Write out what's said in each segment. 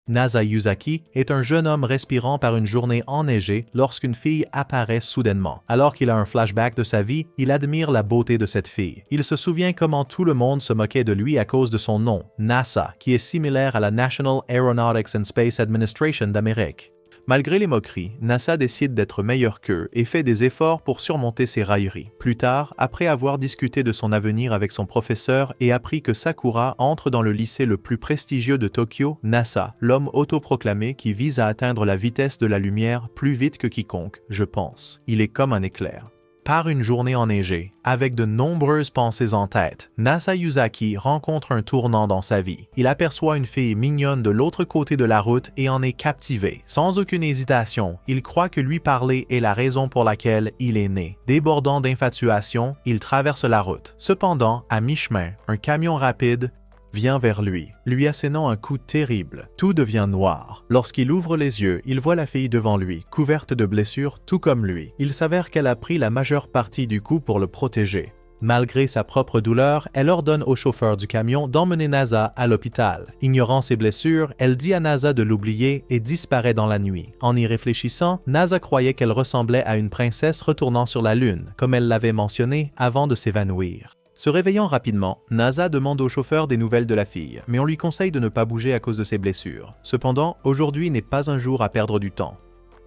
Nasa Yuzaki est un jeune homme respirant par une journée enneigée lorsqu'une fille apparaît soudainement. Alors qu'il a un flashback de sa vie, il admire la beauté de cette fille. Il se souvient comment tout le monde se moquait de lui à cause de son nom, NASA, qui est similaire à la National Aeronautics and Space Administration d'Amérique. Malgré les moqueries, NASA décide d'être meilleur qu'eux et fait des efforts pour surmonter ses railleries. Plus tard, après avoir discuté de son avenir avec son professeur et appris que Sakura entre dans le lycée le plus prestigieux de Tokyo, NASA, l'homme autoproclamé qui vise à atteindre la vitesse de la lumière plus vite que quiconque, je pense. Il est comme un éclair. Par une journée enneigée, avec de nombreuses pensées en tête, Nasa Yuzaki rencontre un tournant dans sa vie. Il aperçoit une fille mignonne de l'autre côté de la route et en est captivé. Sans aucune hésitation, il croit que lui parler est la raison pour laquelle il est né. Débordant d'infatuation, il traverse la route. Cependant, à mi-chemin, un camion rapide vient vers lui assénant un coup terrible. Tout devient noir. Lorsqu'il ouvre les yeux, il voit la fille devant lui, couverte de blessures, tout comme lui. Il s'avère qu'elle a pris la majeure partie du coup pour le protéger. Malgré sa propre douleur, elle ordonne au chauffeur du camion d'emmener Nasa à l'hôpital. Ignorant ses blessures, elle dit à Nasa de l'oublier et disparaît dans la nuit. En y réfléchissant, Nasa croyait qu'elle ressemblait à une princesse retournant sur la Lune, comme elle l'avait mentionné avant de s'évanouir. Se réveillant rapidement, Nasa demande au chauffeur des nouvelles de la fille, mais on lui conseille de ne pas bouger à cause de ses blessures. Cependant, aujourd'hui n'est pas un jour à perdre du temps.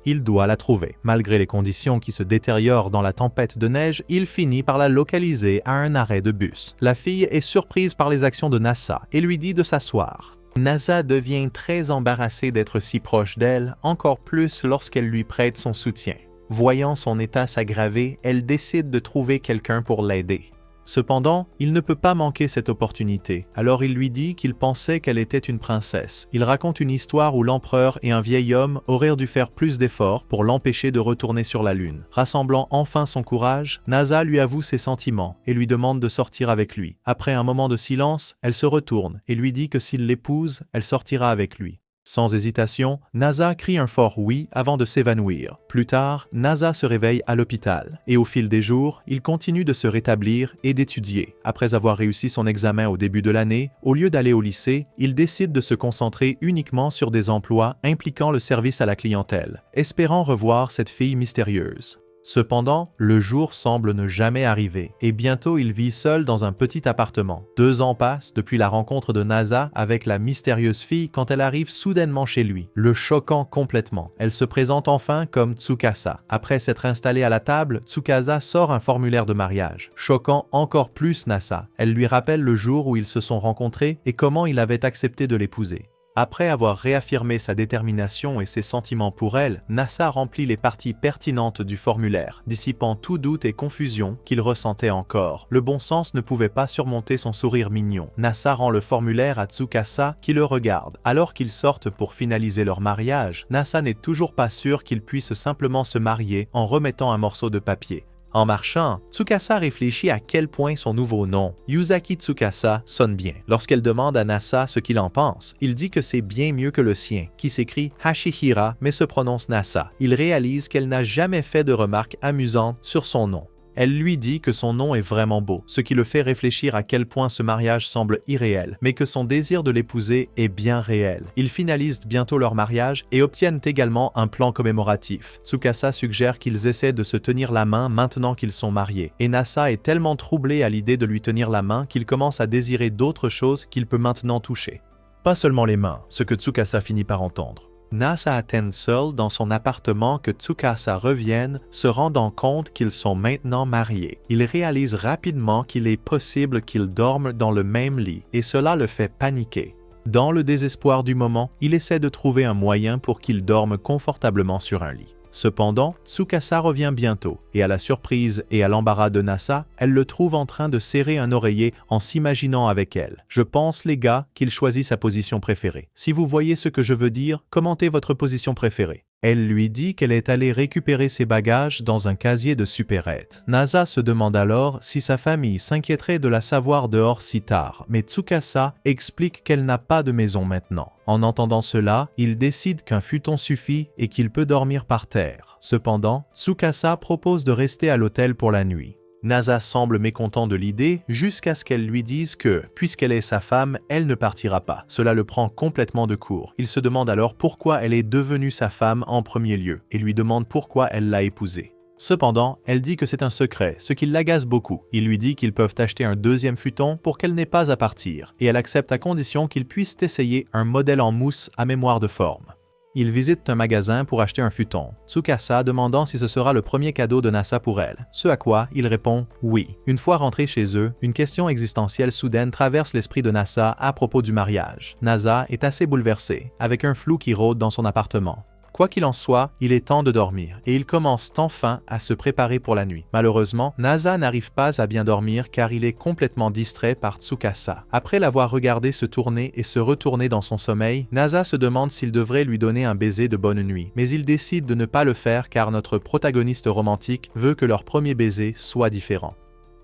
Il doit la trouver. Malgré les conditions qui se détériorent dans la tempête de neige, il finit par la localiser à un arrêt de bus. La fille est surprise par les actions de Nasa et lui dit de s'asseoir. Nasa devient très embarrassée d'être si proche d'elle, encore plus lorsqu'elle lui prête son soutien. Voyant son état s'aggraver, elle décide de trouver quelqu'un pour l'aider. Cependant, il ne peut pas manquer cette opportunité, alors il lui dit qu'il pensait qu'elle était une princesse. Il raconte une histoire où l'empereur et un vieil homme auraient dû faire plus d'efforts pour l'empêcher de retourner sur la Lune. Rassemblant enfin son courage, Nasa lui avoue ses sentiments et lui demande de sortir avec lui. Après un moment de silence, elle se retourne et lui dit que s'il l'épouse, elle sortira avec lui. Sans hésitation, Nasa crie un fort oui avant de s'évanouir. Plus tard, Nasa se réveille à l'hôpital et au fil des jours, il continue de se rétablir et d'étudier. Après avoir réussi son examen au début de l'année, au lieu d'aller au lycée, il décide de se concentrer uniquement sur des emplois impliquant le service à la clientèle, espérant revoir cette fille mystérieuse. Cependant, le jour semble ne jamais arriver et bientôt il vit seul dans un petit appartement. 2 ans passent depuis la rencontre de Nasa avec la mystérieuse fille quand elle arrive soudainement chez lui, le choquant complètement. Elle se présente enfin comme Tsukasa. Après s'être installée à la table, Tsukasa sort un formulaire de mariage, choquant encore plus Nasa. Elle lui rappelle le jour où ils se sont rencontrés et comment il avait accepté de l'épouser. Après avoir réaffirmé sa détermination et ses sentiments pour elle, Nasa remplit les parties pertinentes du formulaire, dissipant tout doute et confusion qu'il ressentait encore. Le bon sens ne pouvait pas surmonter son sourire mignon. Nasa rend le formulaire à Tsukasa qui le regarde. Alors qu'ils sortent pour finaliser leur mariage, Nasa n'est toujours pas sûr qu'ils puissent simplement se marier en remettant un morceau de papier. En marchant, Tsukasa réfléchit à quel point son nouveau nom, Yuzaki Tsukasa, sonne bien. Lorsqu'elle demande à Nasa ce qu'il en pense, il dit que c'est bien mieux que le sien, qui s'écrit Hashihira mais se prononce Nasa. Il réalise qu'elle n'a jamais fait de remarques amusantes sur son nom. Elle lui dit que son nom est vraiment beau, ce qui le fait réfléchir à quel point ce mariage semble irréel, mais que son désir de l'épouser est bien réel. Ils finalisent bientôt leur mariage et obtiennent également un plan commémoratif. Tsukasa suggère qu'ils essaient de se tenir la main maintenant qu'ils sont mariés, et Nasa est tellement troublé à l'idée de lui tenir la main qu'il commence à désirer d'autres choses qu'il peut maintenant toucher. Pas seulement les mains, ce que Tsukasa finit par entendre. Nasa attend seul dans son appartement que Tsukasa revienne, se rendant compte qu'ils sont maintenant mariés. Il réalise rapidement qu'il est possible qu'ils dorment dans le même lit et cela le fait paniquer. Dans le désespoir du moment, il essaie de trouver un moyen pour qu'ils dorment confortablement sur un lit. Cependant, Tsukasa revient bientôt, et à la surprise et à l'embarras de Nasa, elle le trouve en train de serrer un oreiller en s'imaginant avec elle. Je pense, les gars, qu'il choisit sa position préférée. Si vous voyez ce que je veux dire, commentez votre position préférée. Elle lui dit qu'elle est allée récupérer ses bagages dans un casier de supérette. Nasa se demande alors si sa famille s'inquiéterait de la savoir dehors si tard, mais Tsukasa explique qu'elle n'a pas de maison maintenant. En entendant cela, il décide qu'un futon suffit et qu'il peut dormir par terre. Cependant, Tsukasa propose de rester à l'hôtel pour la nuit. Nasa semble mécontent de l'idée jusqu'à ce qu'elle lui dise que, puisqu'elle est sa femme, elle ne partira pas. Cela le prend complètement de court. Il se demande alors pourquoi elle est devenue sa femme en premier lieu et lui demande pourquoi elle l'a épousée. Cependant, elle dit que c'est un secret, ce qui l'agace beaucoup. Il lui dit qu'ils peuvent acheter un deuxième futon pour qu'elle n'ait pas à partir, et elle accepte à condition qu'ils puissent essayer un modèle en mousse à mémoire de forme. Ils visitent un magasin pour acheter un futon, Tsukasa demandant si ce sera le premier cadeau de Nasa pour elle, ce à quoi il répond oui. Une fois rentrés chez eux, une question existentielle soudaine traverse l'esprit de Nasa à propos du mariage. Nasa est assez bouleversé, avec un flou qui rôde dans son appartement. Quoi qu'il en soit, il est temps de dormir et il commence enfin à se préparer pour la nuit. Malheureusement, Nasa n'arrive pas à bien dormir car il est complètement distrait par Tsukasa. Après l'avoir regardé se tourner et se retourner dans son sommeil, Nasa se demande s'il devrait lui donner un baiser de bonne nuit. Mais il décide de ne pas le faire car notre protagoniste romantique veut que leur premier baiser soit différent.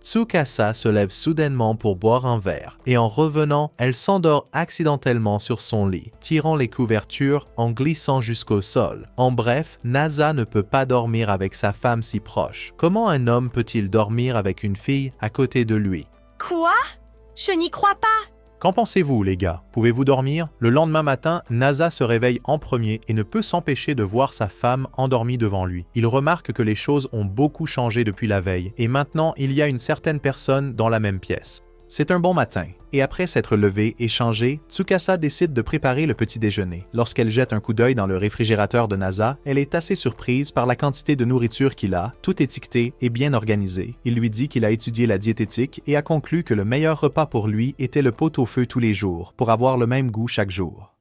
Tsukasa se lève soudainement pour boire un verre, et en revenant, elle s'endort accidentellement sur son lit, tirant les couvertures en glissant jusqu'au sol. En bref, Nasa ne peut pas dormir avec sa femme si proche. Comment un homme peut-il dormir avec une fille à côté de lui? Quoi? Je n'y crois pas! Qu'en pensez-vous, les gars? Pouvez-vous dormir? Le lendemain matin, Nasa se réveille en premier et ne peut s'empêcher de voir sa femme endormie devant lui. Il remarque que les choses ont beaucoup changé depuis la veille et maintenant il y a une certaine personne dans la même pièce. C'est un bon matin, et après s'être levé et changé, Tsukasa décide de préparer le petit déjeuner. Lorsqu'elle jette un coup d'œil dans le réfrigérateur de Nasa, elle est assez surprise par la quantité de nourriture qu'il a, tout étiqueté et bien organisé. Il lui dit qu'il a étudié la diététique et a conclu que le meilleur repas pour lui était le pot-au-feu tous les jours, pour avoir le même goût chaque jour.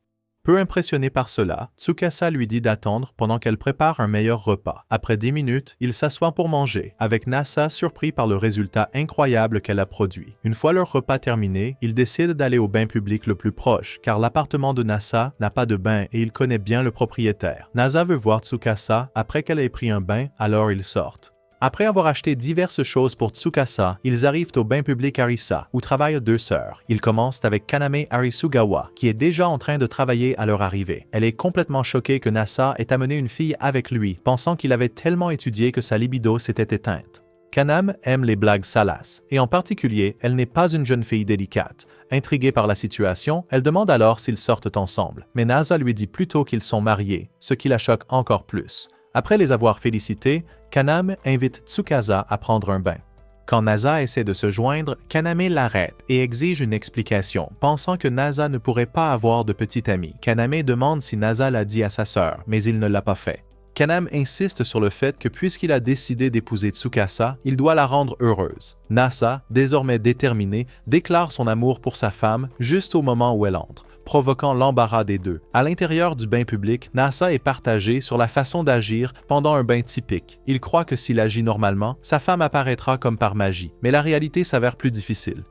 Peu impressionné par cela, Tsukasa lui dit d'attendre pendant qu'elle prépare un meilleur repas. Après 10 minutes, il s'assoit pour manger, avec Nasa surpris par le résultat incroyable qu'elle a produit. Une fois leur repas terminé, il décide d'aller au bain public le plus proche, car l'appartement de Nasa n'a pas de bain et il connaît bien le propriétaire. Nasa veut voir Tsukasa après qu'elle ait pris un bain, alors ils sortent. Après avoir acheté diverses choses pour Tsukasa, ils arrivent au bain public Arisa, où travaillent deux sœurs. Ils commencent avec Kaname Arisugawa, qui est déjà en train de travailler à leur arrivée. Elle est complètement choquée que Nasa ait amené une fille avec lui, pensant qu'il avait tellement étudié que sa libido s'était éteinte. Kaname aime les blagues salaces, et en particulier, elle n'est pas une jeune fille délicate. Intriguée par la situation, elle demande alors s'ils sortent ensemble, mais Nasa lui dit plutôt qu'ils sont mariés, ce qui la choque encore plus. Après les avoir félicités, Kaname invite Tsukasa à prendre un bain. Quand Nasa essaie de se joindre, Kaname l'arrête et exige une explication, pensant que Nasa ne pourrait pas avoir de petit ami. Kaname demande si Nasa l'a dit à sa sœur, mais il ne l'a pas fait. Kaname insiste sur le fait que puisqu'il a décidé d'épouser Tsukasa, il doit la rendre heureuse. Nasa, désormais déterminée, déclare son amour pour sa femme juste au moment où elle entre, provoquant l'embarras des deux. À l'intérieur du bain public, Nasa est partagé sur la façon d'agir pendant un bain typique. Il croit que s'il agit normalement, sa femme apparaîtra comme par magie, mais la réalité s'avère plus difficile.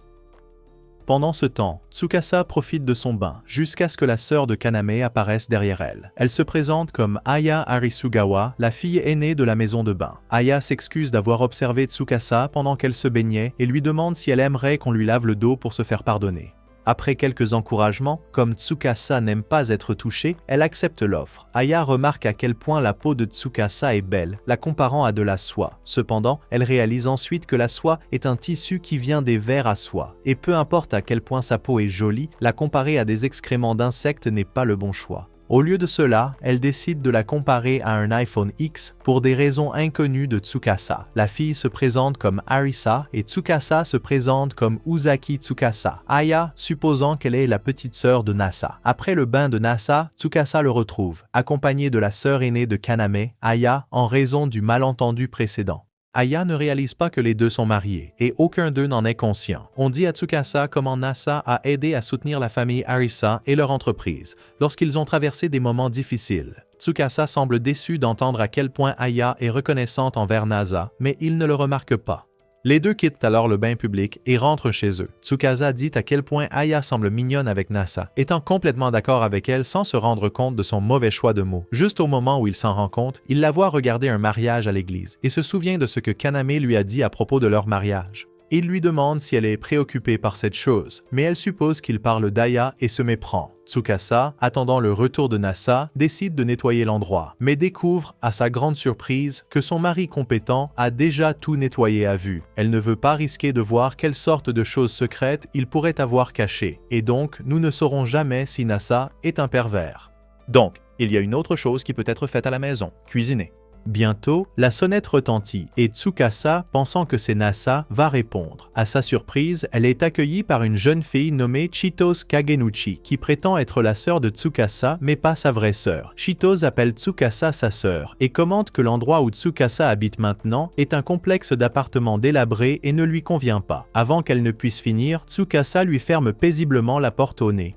Pendant ce temps, Tsukasa profite de son bain jusqu'à ce que la sœur de Kaname apparaisse derrière elle. Elle se présente comme Aya Arisugawa, la fille aînée de la maison de bain. Aya s'excuse d'avoir observé Tsukasa pendant qu'elle se baignait et lui demande si elle aimerait qu'on lui lave le dos pour se faire pardonner. Après quelques encouragements, comme Tsukasa n'aime pas être touchée, elle accepte l'offre. Aya remarque à quel point la peau de Tsukasa est belle, la comparant à de la soie. Cependant, elle réalise ensuite que la soie est un tissu qui vient des vers à soie. Et peu importe à quel point sa peau est jolie, la comparer à des excréments d'insectes n'est pas le bon choix. Au lieu de cela, elle décide de la comparer à un iPhone X pour des raisons inconnues de Tsukasa. La fille se présente comme Arisa et Tsukasa se présente comme Uzaki Tsukasa. Aya supposant qu'elle est la petite sœur de Nasa. Après le bain de Nasa, Tsukasa le retrouve, accompagné de la sœur aînée de Kaname, Aya, en raison du malentendu précédent. Aya ne réalise pas que les deux sont mariés, et aucun d'eux n'en est conscient. On dit à Tsukasa comment Nasa a aidé à soutenir la famille Arisa et leur entreprise, lorsqu'ils ont traversé des moments difficiles. Tsukasa semble déçu d'entendre à quel point Aya est reconnaissante envers Nasa, mais il ne le remarque pas. Les deux quittent alors le bain public et rentrent chez eux. Tsukasa dit à quel point Aya semble mignonne avec Nasa, étant complètement d'accord avec elle sans se rendre compte de son mauvais choix de mots. Juste au moment où il s'en rend compte, il la voit regarder un mariage à l'église et se souvient de ce que Kaname lui a dit à propos de leur mariage. Il lui demande si elle est préoccupée par cette chose, mais elle suppose qu'il parle d'Aya et se méprend. Tsukasa, attendant le retour de Nasa, décide de nettoyer l'endroit, mais découvre, à sa grande surprise, que son mari compétent a déjà tout nettoyé à vue. Elle ne veut pas risquer de voir quelle sorte de choses secrètes il pourrait avoir cachées, et donc nous ne saurons jamais si Nasa est un pervers. Donc, il y a une autre chose qui peut être faite à la maison, cuisiner. Bientôt, la sonnette retentit et Tsukasa, pensant que c'est Nasa, va répondre. À sa surprise, elle est accueillie par une jeune fille nommée Chitose Kagenuchi, qui prétend être la sœur de Tsukasa, mais pas sa vraie sœur. Chitose appelle Tsukasa sa sœur et commente que l'endroit où Tsukasa habite maintenant est un complexe d'appartements délabrés et ne lui convient pas. Avant qu'elle ne puisse finir, Tsukasa lui ferme paisiblement la porte au nez.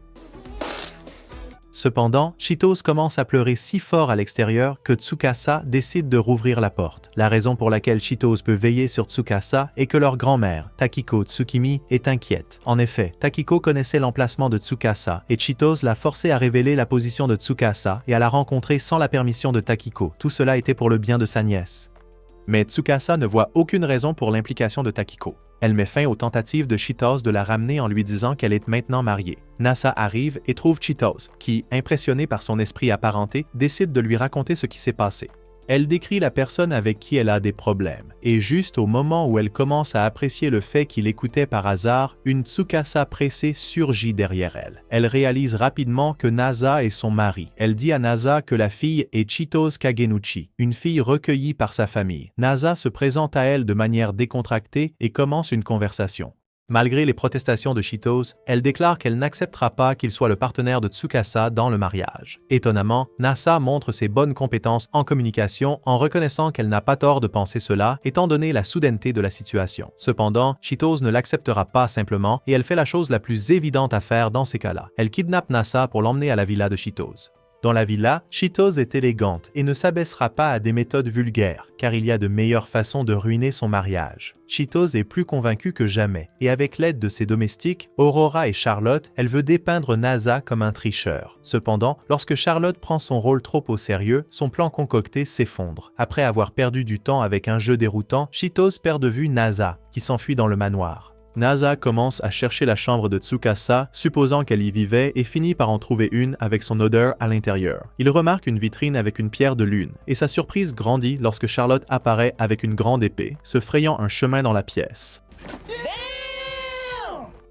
Cependant, Chitose commence à pleurer si fort à l'extérieur que Tsukasa décide de rouvrir la porte. La raison pour laquelle Chitose peut veiller sur Tsukasa est que leur grand-mère, Takiko Tsukimi, est inquiète. En effet, Takiko connaissait l'emplacement de Tsukasa et Chitose l'a forcé à révéler la position de Tsukasa et à la rencontrer sans la permission de Takiko. Tout cela était pour le bien de sa nièce. Mais Tsukasa ne voit aucune raison pour l'implication de Takiko. Elle met fin aux tentatives de Chitose de la ramener en lui disant qu'elle est maintenant mariée. Nasa arrive et trouve Chitose, qui, impressionnée par son esprit apparenté, décide de lui raconter ce qui s'est passé. Elle décrit la personne avec qui elle a des problèmes, et juste au moment où elle commence à apprécier le fait qu'il écoutait par hasard, une Tsukasa pressée surgit derrière elle. Elle réalise rapidement que Nasa est son mari. Elle dit à Nasa que la fille est Chitose Kagenuchi, une fille recueillie par sa famille. Nasa se présente à elle de manière décontractée et commence une conversation. Malgré les protestations de Chitose, elle déclare qu'elle n'acceptera pas qu'il soit le partenaire de Tsukasa dans le mariage. Étonnamment, Nasa montre ses bonnes compétences en communication en reconnaissant qu'elle n'a pas tort de penser cela, étant donné la soudaineté de la situation. Cependant, Chitose ne l'acceptera pas simplement et elle fait la chose la plus évidente à faire dans ces cas-là. Elle kidnappe Nasa pour l'emmener à la villa de Chitose. Dans la villa, Chitose est élégante et ne s'abaissera pas à des méthodes vulgaires, car il y a de meilleures façons de ruiner son mariage. Chitose est plus convaincue que jamais, et avec l'aide de ses domestiques, Aurora et Charlotte, elle veut dépeindre Nasa comme un tricheur. Cependant, lorsque Charlotte prend son rôle trop au sérieux, son plan concocté s'effondre. Après avoir perdu du temps avec un jeu déroutant, Chitose perd de vue Nasa, qui s'enfuit dans le manoir. Nasa commence à chercher la chambre de Tsukasa, supposant qu'elle y vivait, et finit par en trouver une avec son odeur à l'intérieur. Il remarque une vitrine avec une pierre de lune, et sa surprise grandit lorsque Charlotte apparaît avec une grande épée, se frayant un chemin dans la pièce.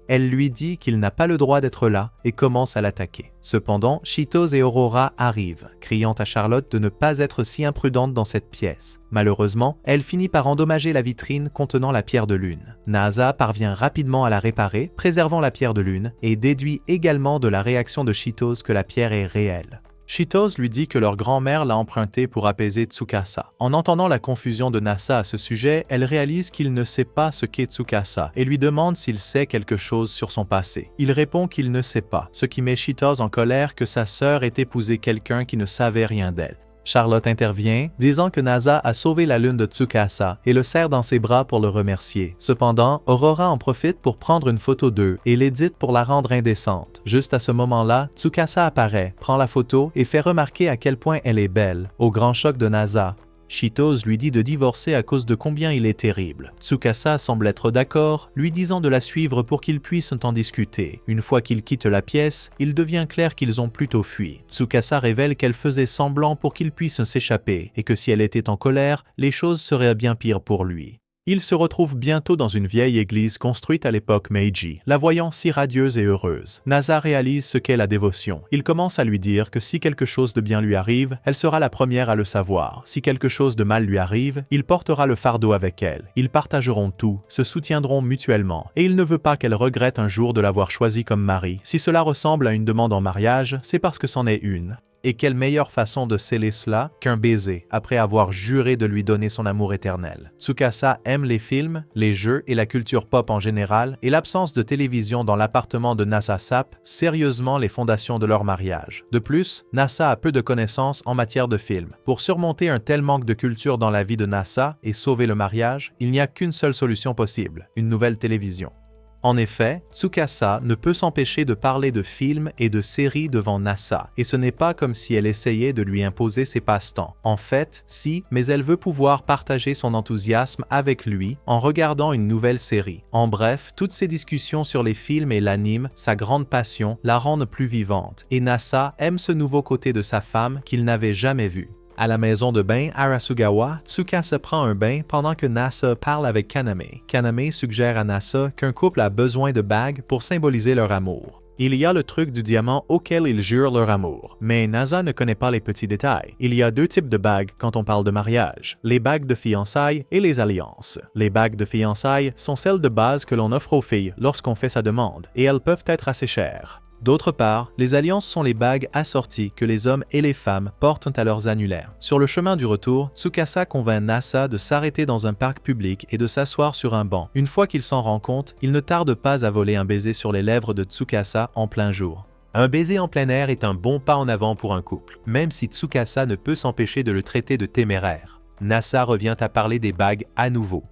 Elle lui dit qu'il n'a pas le droit d'être là et commence à l'attaquer. Cependant, Chitose et Aurora arrivent, criant à Charlotte de ne pas être si imprudente dans cette pièce. Malheureusement, elle finit par endommager la vitrine contenant la pierre de lune. Nasa parvient rapidement à la réparer, préservant la pierre de lune, et déduit également de la réaction de Chitose que la pierre est réelle. Chitose lui dit que leur grand-mère l'a empruntée pour apaiser Tsukasa. En entendant la confusion de Nasa à ce sujet, elle réalise qu'il ne sait pas ce qu'est Tsukasa et lui demande s'il sait quelque chose sur son passé. Il répond qu'il ne sait pas, ce qui met Chitose en colère que sa sœur ait épousé quelqu'un qui ne savait rien d'elle. Charlotte intervient, disant que Nasa a sauvé la lune de Tsukasa et le serre dans ses bras pour le remercier. Cependant, Aurora en profite pour prendre une photo d'eux et l'édite pour la rendre indécente. Juste à ce moment-là, Tsukasa apparaît, prend la photo et fait remarquer à quel point elle est belle. Au grand choc de Nasa, Chitose lui dit de divorcer à cause de combien il est terrible. Tsukasa semble être d'accord, lui disant de la suivre pour qu'ils puissent en discuter. Une fois qu'ils quittent la pièce, il devient clair qu'ils ont plutôt fui. Tsukasa révèle qu'elle faisait semblant pour qu'il puisse s'échapper, et que si elle était en colère, les choses seraient bien pires pour lui. Il se retrouve bientôt dans une vieille église construite à l'époque Meiji, la voyant si radieuse et heureuse. Nasa réalise ce qu'est la dévotion. Il commence à lui dire que si quelque chose de bien lui arrive, elle sera la première à le savoir. Si quelque chose de mal lui arrive, il portera le fardeau avec elle. Ils partageront tout, se soutiendront mutuellement, et il ne veut pas qu'elle regrette un jour de l'avoir choisi comme mari. Si cela ressemble à une demande en mariage, c'est parce que c'en est une. Et quelle meilleure façon de sceller cela qu'un baiser, après avoir juré de lui donner son amour éternel. Tsukasa aime les films, les jeux et la culture pop en général, et l'absence de télévision dans l'appartement de Nasa sape sérieusement les fondations de leur mariage. De plus, Nasa a peu de connaissances en matière de films. Pour surmonter un tel manque de culture dans la vie de Nasa et sauver le mariage, il n'y a qu'une seule solution possible, une nouvelle télévision. En effet, Tsukasa ne peut s'empêcher de parler de films et de séries devant Nasa, et ce n'est pas comme si elle essayait de lui imposer ses passe-temps. En fait, si, mais elle veut pouvoir partager son enthousiasme avec lui en regardant une nouvelle série. En bref, toutes ces discussions sur les films et l'anime, sa grande passion, la rendent plus vivante, et Nasa aime ce nouveau côté de sa femme qu'il n'avait jamais vu. À la maison de bain Arasugawa, Tsukasa prend un bain pendant que Nasa parle avec Kaname. Kaname suggère à Nasa qu'un couple a besoin de bagues pour symboliser leur amour. Il y a le truc du diamant auquel ils jurent leur amour, mais Nasa ne connaît pas les petits détails. Il y a deux types de bagues quand on parle de mariage, les bagues de fiançailles et les alliances. Les bagues de fiançailles sont celles de base que l'on offre aux filles lorsqu'on fait sa demande, et elles peuvent être assez chères. D'autre part, les alliances sont les bagues assorties que les hommes et les femmes portent à leurs annulaires. Sur le chemin du retour, Tsukasa convainc Nasa de s'arrêter dans un parc public et de s'asseoir sur un banc. Une fois qu'il s'en rend compte, il ne tarde pas à voler un baiser sur les lèvres de Tsukasa en plein jour. Un baiser en plein air est un bon pas en avant pour un couple, même si Tsukasa ne peut s'empêcher de le traiter de téméraire. Nasa revient à parler des bagues à nouveau.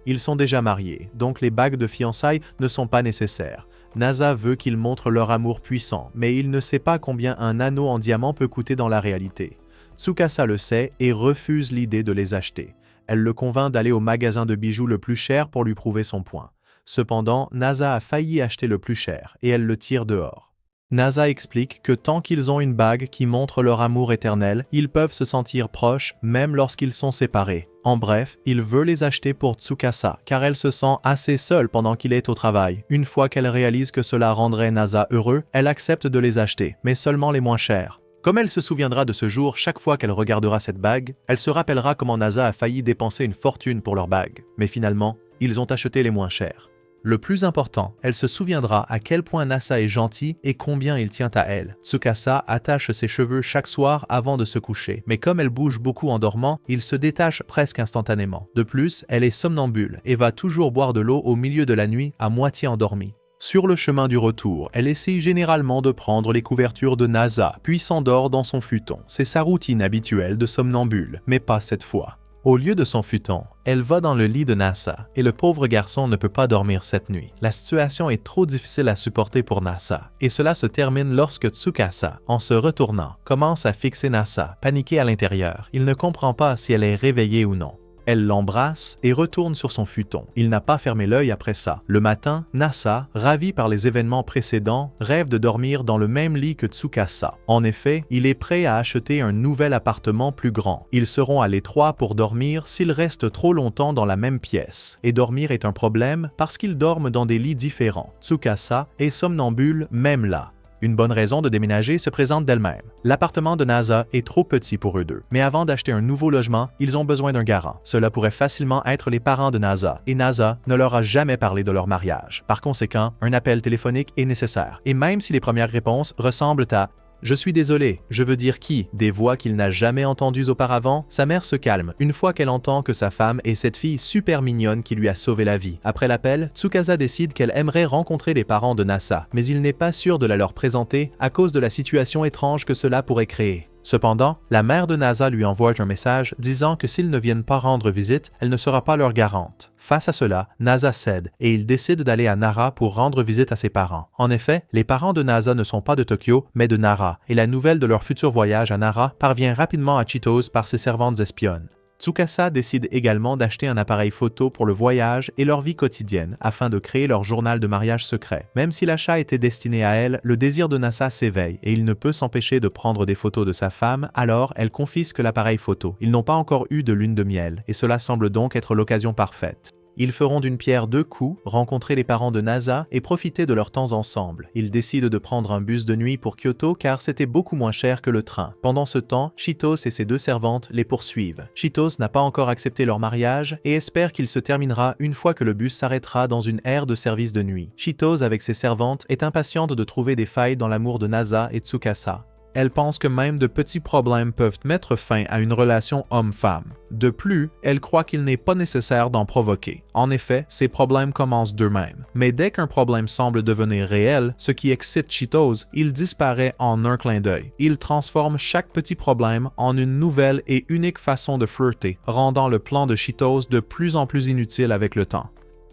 Ils sont déjà mariés, donc les bagues de fiançailles ne sont pas nécessaires. Nasa veut qu'ils montrent leur amour puissant, mais il ne sait pas combien un anneau en diamant peut coûter dans la réalité. Tsukasa le sait et refuse l'idée de les acheter. Elle le convainc d'aller au magasin de bijoux le plus cher pour lui prouver son point. Cependant, Nasa a failli acheter le plus cher et elle le tire dehors. Nasa explique que tant qu'ils ont une bague qui montre leur amour éternel, ils peuvent se sentir proches même lorsqu'ils sont séparés. En bref, il veut les acheter pour Tsukasa car elle se sent assez seule pendant qu'il est au travail. Une fois qu'elle réalise que cela rendrait Nasa heureux, elle accepte de les acheter, mais seulement les moins chers. Comme elle se souviendra de ce jour chaque fois qu'elle regardera cette bague, elle se rappellera comment Nasa a failli dépenser une fortune pour leur bague. Mais finalement, ils ont acheté les moins chers. Le plus important, elle se souviendra à quel point Nasa est gentil et combien il tient à elle. Tsukasa attache ses cheveux chaque soir avant de se coucher, mais comme elle bouge beaucoup en dormant, il se détache presque instantanément. De plus, elle est somnambule et va toujours boire de l'eau au milieu de la nuit à moitié endormie. Sur le chemin du retour, elle essaie généralement de prendre les couvertures de Nasa, puis s'endort dans son futon. C'est sa routine habituelle de somnambule, mais pas cette fois. Au lieu de son futon, elle va dans le lit de Nasa et le pauvre garçon ne peut pas dormir cette nuit. La situation est trop difficile à supporter pour Nasa et cela se termine lorsque Tsukasa, en se retournant, commence à fixer Nasa, paniqué à l'intérieur. Il ne comprend pas si elle est réveillée ou non. Elle l'embrasse et retourne sur son futon. Il n'a pas fermé l'œil après ça. Le matin, Nasa, ravi par les événements précédents, rêve de dormir dans le même lit que Tsukasa. En effet, il est prêt à acheter un nouvel appartement plus grand. Ils seront à l'étroit pour dormir s'ils restent trop longtemps dans la même pièce. Et dormir est un problème parce qu'ils dorment dans des lits différents. Tsukasa est somnambule même là. Une bonne raison de déménager se présente d'elle-même. L'appartement de Nasa est trop petit pour eux deux. Mais avant d'acheter un nouveau logement, ils ont besoin d'un garant. Cela pourrait facilement être les parents de Nasa. Et Nasa ne leur a jamais parlé de leur mariage. Par conséquent, un appel téléphonique est nécessaire. Et même si les premières réponses ressemblent à « Je suis désolé, je veux dire qui ?» des voix qu'il n'a jamais entendues auparavant, sa mère se calme une fois qu'elle entend que sa femme est cette fille super mignonne qui lui a sauvé la vie. Après l'appel, Tsukasa décide qu'elle aimerait rencontrer les parents de Nasa, mais il n'est pas sûr de la leur présenter à cause de la situation étrange que cela pourrait créer. Cependant, la mère de Nasa lui envoie un message disant que s'ils ne viennent pas rendre visite, elle ne sera pas leur garante. Face à cela, Nasa cède et il décide d'aller à Nara pour rendre visite à ses parents. En effet, les parents de Nasa ne sont pas de Tokyo, mais de Nara, et la nouvelle de leur futur voyage à Nara parvient rapidement à Chitose par ses servantes espionnes. Tsukasa décide également d'acheter un appareil photo pour le voyage et leur vie quotidienne afin de créer leur journal de mariage secret. Même si l'achat était destiné à elle, le désir de Nasa s'éveille et il ne peut s'empêcher de prendre des photos de sa femme, alors elle confisque l'appareil photo. Ils n'ont pas encore eu de lune de miel et cela semble donc être l'occasion parfaite. Ils feront d'une pierre deux coups, rencontrer les parents de Nasa et profiter de leur temps ensemble. Ils décident de prendre un bus de nuit pour Kyoto car c'était beaucoup moins cher que le train. Pendant ce temps, Chitose et ses deux servantes les poursuivent. Chitose n'a pas encore accepté leur mariage et espère qu'il se terminera une fois que le bus s'arrêtera dans une aire de service de nuit. Chitose avec ses servantes est impatiente de trouver des failles dans l'amour de Nasa et Tsukasa. Elle pense que même de petits problèmes peuvent mettre fin à une relation homme-femme. De plus, elle croit qu'il n'est pas nécessaire d'en provoquer. En effet, ces problèmes commencent d'eux-mêmes. Mais dès qu'un problème semble devenir réel, ce qui excite Chitose, il disparaît en un clin d'œil. Il transforme chaque petit problème en une nouvelle et unique façon de flirter, rendant le plan de Chitose de plus en plus inutile avec le temps.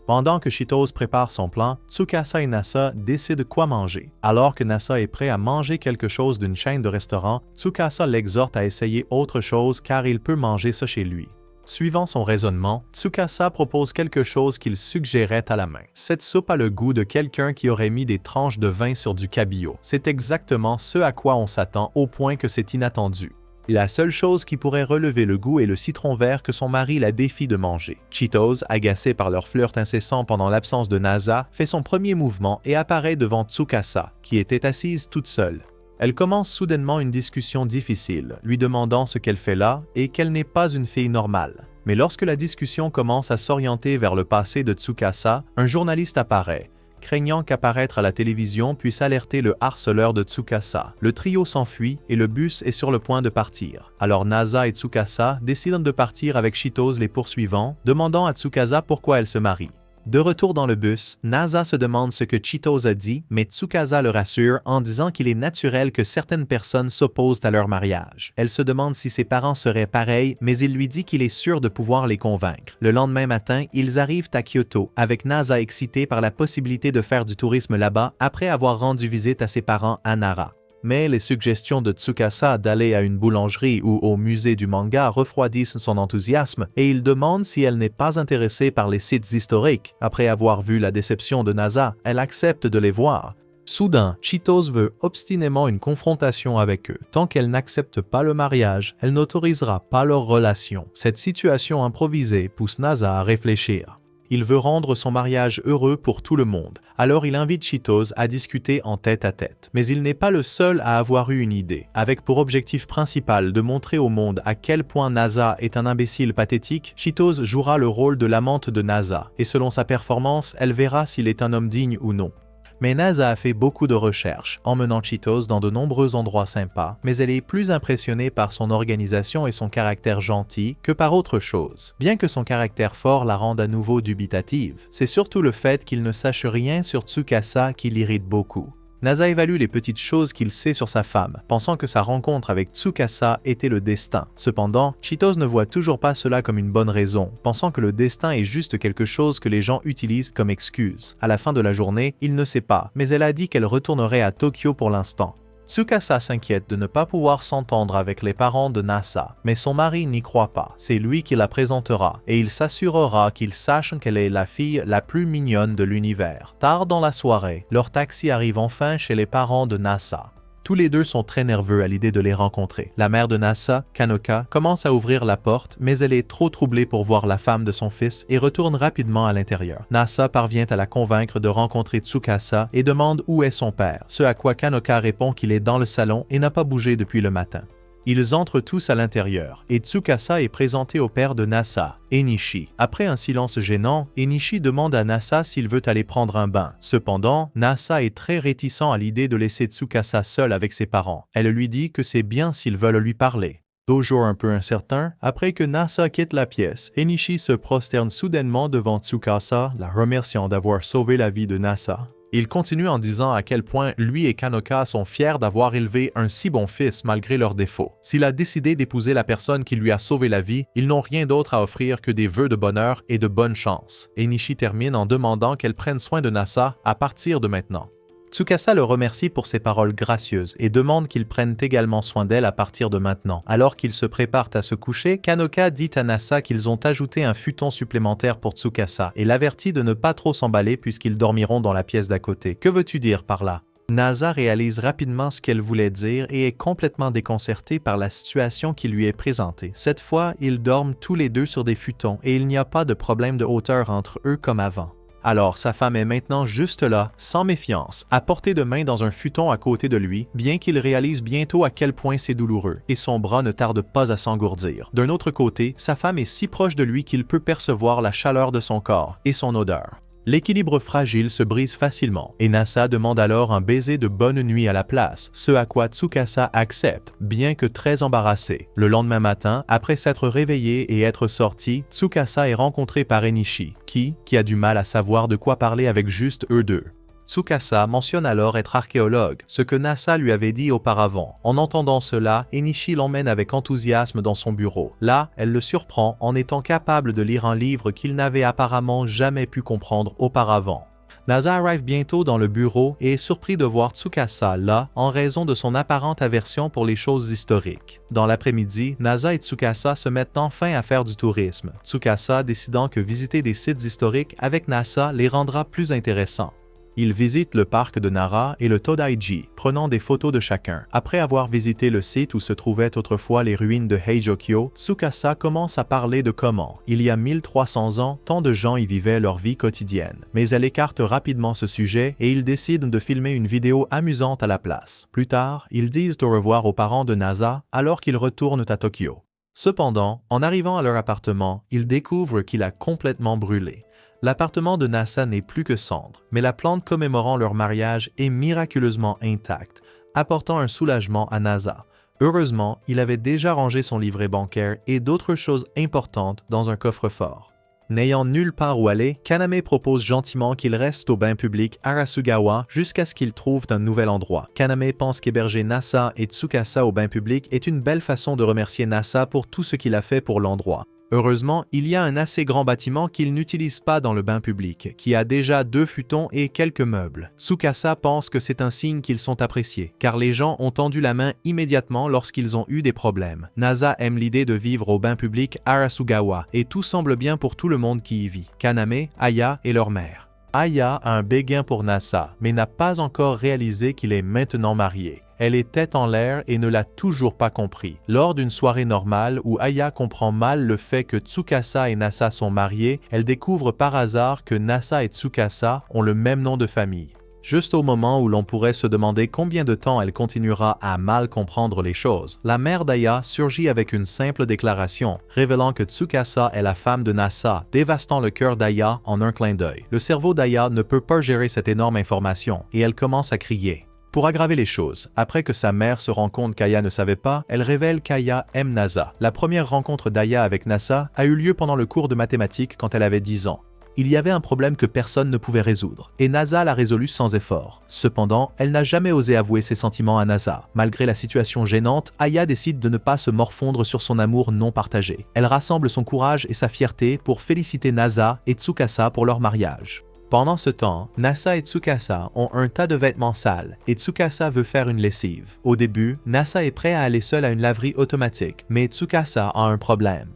Pendant que Cheetos prépare son plan, Tsukasa et Nasa décident quoi manger. Alors que Nasa est prêt à manger quelque chose d'une chaîne de restaurants, Tsukasa l'exhorte à essayer autre chose car il peut manger ça chez lui. Suivant son raisonnement, Tsukasa propose quelque chose qu'il suggérait à la main. Cette soupe a le goût de quelqu'un qui aurait mis des tranches de vin sur du cabillaud. C'est exactement ce à quoi on s'attend au point que c'est inattendu. La seule chose qui pourrait relever le goût est le citron vert que son mari la défie de manger. Cheetos, agacé par leur flirt incessant pendant l'absence de Nasa, fait son premier mouvement et apparaît devant Tsukasa, qui était assise toute seule. Elle commence soudainement une discussion difficile, lui demandant ce qu'elle fait là et qu'elle n'est pas une fille normale. Mais lorsque la discussion commence à s'orienter vers le passé de Tsukasa, un journaliste apparaît, craignant qu'apparaître à la télévision puisse alerter le harceleur de Tsukasa. Le trio s'enfuit et le bus est sur le point de partir. Alors Nasa et Tsukasa décident de partir avec Cheetos les poursuivant, demandant à Tsukasa pourquoi elle se marie. De retour dans le bus, Nasa se demande ce que Cheetos a dit, mais Tsukasa le rassure en disant qu'il est naturel que certaines personnes s'opposent à leur mariage. Elle se demande si ses parents seraient pareils, mais il lui dit qu'il est sûr de pouvoir les convaincre. Le lendemain matin, ils arrivent à Kyoto, avec Nasa excité par la possibilité de faire du tourisme là-bas après avoir rendu visite à ses parents à Nara. Mais les suggestions de Tsukasa d'aller à une boulangerie ou au musée du manga refroidissent son enthousiasme et il demande si elle n'est pas intéressée par les sites historiques. Après avoir vu la déception de Nasa, elle accepte de les voir. Soudain, Cheetos veut obstinément une confrontation avec eux. Tant qu'elle n'accepte pas le mariage, elle n'autorisera pas leur relation. Cette situation improvisée pousse Nasa à réfléchir. Il veut rendre son mariage heureux pour tout le monde, alors il invite Cheetos à discuter en tête-à-tête. Mais il n'est pas le seul à avoir eu une idée, avec pour objectif principal de montrer au monde à quel point Nasa est un imbécile pathétique. Cheetos jouera le rôle de l'amante de Nasa, et selon sa performance, elle verra s'il est un homme digne ou non. Mais Nasa a fait beaucoup de recherches, emmenant Cheetos dans de nombreux endroits sympas, mais elle est plus impressionnée par son organisation et son caractère gentil que par autre chose. Bien que son caractère fort la rende à nouveau dubitative, c'est surtout le fait qu'il ne sache rien sur Tsukasa qui l'irrite beaucoup. Nasa évalue les petites choses qu'il sait sur sa femme, pensant que sa rencontre avec Tsukasa était le destin. Cependant, Cheetos ne voit toujours pas cela comme une bonne raison, pensant que le destin est juste quelque chose que les gens utilisent comme excuse. À la fin de la journée, il ne sait pas, mais elle a dit qu'elle retournerait à Tokyo pour l'instant. Tsukasa s'inquiète de ne pas pouvoir s'entendre avec les parents de Nasa, mais son mari n'y croit pas. C'est lui qui la présentera, et il s'assurera qu'ils sachent qu'elle est la fille la plus mignonne de l'univers. Tard dans la soirée, leur taxi arrive enfin chez les parents de Nasa. Tous les deux sont très nerveux à l'idée de les rencontrer. La mère de Nasa, Kanoka, commence à ouvrir la porte, mais elle est trop troublée pour voir la femme de son fils et retourne rapidement à l'intérieur. Nasa parvient à la convaincre de rencontrer Tsukasa et demande où est son père, ce à quoi Kanoka répond qu'il est dans le salon et n'a pas bougé depuis le matin. Ils entrent tous à l'intérieur, et Tsukasa est présenté au père de Nasa, Enishi. Après un silence gênant, Enishi demande à Nasa s'il veut aller prendre un bain. Cependant, Nasa est très réticent à l'idée de laisser Tsukasa seul avec ses parents. Elle lui dit que c'est bien s'ils veulent lui parler. Toujours un peu incertain, après que Nasa quitte la pièce, Enishi se prosterne soudainement devant Tsukasa, la remerciant d'avoir sauvé la vie de Nasa. Il continue en disant à quel point lui et Kanoka sont fiers d'avoir élevé un si bon fils malgré leurs défauts. S'il a décidé d'épouser la personne qui lui a sauvé la vie, ils n'ont rien d'autre à offrir que des vœux de bonheur et de bonne chance. Enishi termine en demandant qu'elle prenne soin de Nasa à partir de maintenant. Tsukasa le remercie pour ses paroles gracieuses et demande qu'ils prennent également soin d'elle à partir de maintenant. Alors qu'ils se préparent à se coucher, Kanoka dit à Nasa qu'ils ont ajouté un futon supplémentaire pour Tsukasa et l'avertit de ne pas trop s'emballer puisqu'ils dormiront dans la pièce d'à côté. Que veux-tu dire par là? Nasa réalise rapidement ce qu'elle voulait dire et est complètement déconcertée par la situation qui lui est présentée. Cette fois, ils dorment tous les deux sur des futons et il n'y a pas de problème de hauteur entre eux comme avant. Alors, sa femme est maintenant juste là, sans méfiance, à portée de main dans un futon à côté de lui, bien qu'il réalise bientôt à quel point c'est douloureux, et son bras ne tarde pas à s'engourdir. D'un autre côté, sa femme est si proche de lui qu'il peut percevoir la chaleur de son corps et son odeur. L'équilibre fragile se brise facilement, et Nasa demande alors un baiser de bonne nuit à la place, ce à quoi Tsukasa accepte, bien que très embarrassé. Le lendemain matin, après s'être réveillé et être sorti, Tsukasa est rencontré par Enishi, qui a du mal à savoir de quoi parler avec juste eux deux. Tsukasa mentionne alors être archéologue, ce que Nasa lui avait dit auparavant. En entendant cela, Enishi l'emmène avec enthousiasme dans son bureau. Là, elle le surprend en étant capable de lire un livre qu'il n'avait apparemment jamais pu comprendre auparavant. Nasa arrive bientôt dans le bureau et est surpris de voir Tsukasa là en raison de son apparente aversion pour les choses historiques. Dans l'après-midi, Nasa et Tsukasa se mettent enfin à faire du tourisme, Tsukasa décidant que visiter des sites historiques avec Nasa les rendra plus intéressants. Ils visitent le parc de Nara et le Todaiji, prenant des photos de chacun. Après avoir visité le site où se trouvaient autrefois les ruines de Heijokyo, Tsukasa commence à parler de comment, il y a 1300 ans, tant de gens y vivaient leur vie quotidienne. Mais elle écarte rapidement ce sujet et ils décident de filmer une vidéo amusante à la place. Plus tard, ils disent au revoir aux parents de Nasa alors qu'ils retournent à Tokyo. Cependant, en arrivant à leur appartement, ils découvrent qu'il a complètement brûlé. L'appartement de Nasa n'est plus que cendre, mais la plante commémorant leur mariage est miraculeusement intacte, apportant un soulagement à Nasa. Heureusement, il avait déjà rangé son livret bancaire et d'autres choses importantes dans un coffre-fort. N'ayant nulle part où aller, Kaname propose gentiment qu'il reste au bain public Arasugawa jusqu'à ce qu'ils trouvent un nouvel endroit. Kaname pense qu'héberger Nasa et Tsukasa au bain public est une belle façon de remercier Nasa pour tout ce qu'il a fait pour l'endroit. Heureusement, il y a un assez grand bâtiment qu'ils n'utilisent pas dans le bain public, qui a déjà 2 futons et quelques meubles. Tsukasa pense que c'est un signe qu'ils sont appréciés, car les gens ont tendu la main immédiatement lorsqu'ils ont eu des problèmes. Nasa aime l'idée de vivre au bain public Arasugawa, et tout semble bien pour tout le monde qui y vit, Kaname, Aya et leur mère. Aya a un béguin pour Nasa, mais n'a pas encore réalisé qu'il est maintenant marié. Elle est tête en l'air et ne l'a toujours pas compris. Lors d'une soirée normale où Aya comprend mal le fait que Tsukasa et Nasa sont mariés, elle découvre par hasard que Nasa et Tsukasa ont le même nom de famille. Juste au moment où l'on pourrait se demander combien de temps elle continuera à mal comprendre les choses, la mère d'Aya surgit avec une simple déclaration, révélant que Tsukasa est la femme de Nasa, dévastant le cœur d'Aya en un clin d'œil. Le cerveau d'Aya ne peut pas gérer cette énorme information et elle commence à crier. Pour aggraver les choses, après que sa mère se rend compte qu'Aya ne savait pas, elle révèle qu'Aya aime Nasa. La première rencontre d'Aya avec Nasa a eu lieu pendant le cours de mathématiques quand elle avait 10 ans. Il y avait un problème que personne ne pouvait résoudre, et Nasa l'a résolu sans effort. Cependant, elle n'a jamais osé avouer ses sentiments à Nasa. Malgré la situation gênante, Aya décide de ne pas se morfondre sur son amour non partagé. Elle rassemble son courage et sa fierté pour féliciter Nasa et Tsukasa pour leur mariage. Pendant ce temps, Nasa et Tsukasa ont un tas de vêtements sales et Tsukasa veut faire une lessive. Au début, Nasa est prêt à aller seul à une laverie automatique, mais Tsukasa a un problème.